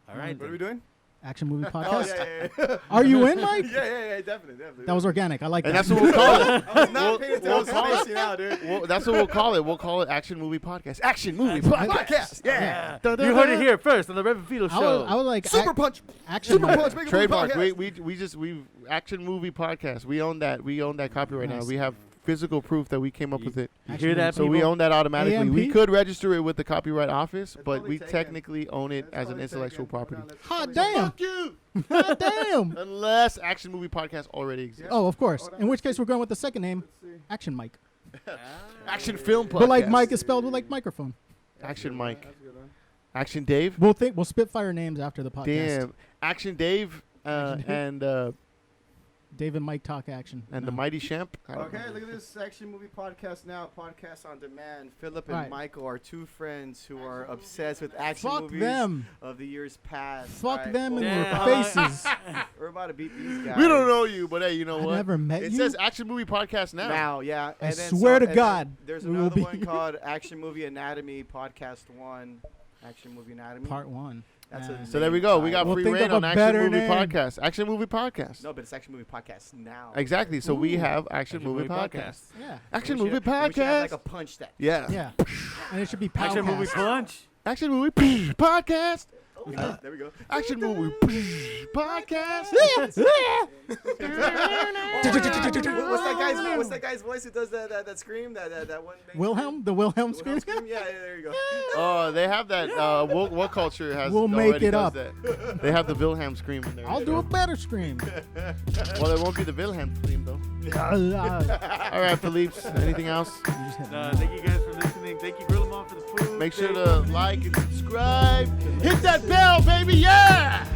All right. What are we doing? Action movie Oh, podcast. yeah. Are you in, Mike? Yeah, definitely. That was organic. I like and that. that's what we'll call it. I was not paying attention. I was call it- spacing out, dude. Well, that's what we'll call it. We'll call it Action Movie Podcast. Action Movie Podcast. Yeah. Da, da, You heard da. it here first on the Rev Filo show. I would like Super Punch. action. Super movie. Punch. Make a movie Trademark. podcast. We Action Movie Podcast. We own that. We own that copyright Nice. now. We have physical proof that we came up with it. You Action hear that, So people? we own that automatically. AMP? We could register it with the Copyright Office, That's but probably we taken. technically own it That's as an probably intellectual taken. property. Hold on, let's Hot probably- damn. Fuck you! God damn. Unless Action Movie Podcast already exists. Oh, of course. Hold on. In which case, we're going with the second name, Let's see. Action Mike. Action Film Podcast. But like Mike is spelled with like microphone. Action Mike. That's a good one. Action Dave. We'll spitfire names after the podcast. Damn. Action Dave Action Dave. and Dave and Mike talk action. the No. Mighty Champ. I don't Okay, know. look at this Action Movie Podcast now. Podcast on demand. Philip and Right. Michael are two friends who are obsessed with action Fuck movies them. of the years past. Fuck Alright, them in well, their Yeah. faces. We're about to beat these guys. We don't know you, but hey, you know I what? never met It you. says Action Movie Podcast now. Now, yeah. I And then swear to and then God, there's we will another be- one called Action Movie Anatomy Podcast 1. Action Movie Anatomy. Part 1. That's a So there we go. We got We'll free think reign of a on Action better Movie name. Podcast. Action Movie Podcast. No, but it's Action Movie Podcast now. Exactly. So we Ooh. have Action Movie Podcast. Yeah. Action We Movie should- we should have like Podcast. a punch that. Yeah. Yeah. And it should be Action movie Powcast. punch. Action Movie Podcast. There we go. Action Movie Podcast. What's that guy's voice who does that scream? That one. main Wilhelm? The Wilhelm scream? scream? Yeah, there you go. Oh, they have that. What culture has? We'll make already it does up. That. They have the Wilhelm scream in there. I'll do a better scream. Well, there won't be the Wilhelm scream though. You All right, Philippe. Anything else? just hit me. Thank you guys for listening. Thank you, Grill 'em on, for the food. Make sure Thank to like and subscribe. Hit that bell, baby. Yeah.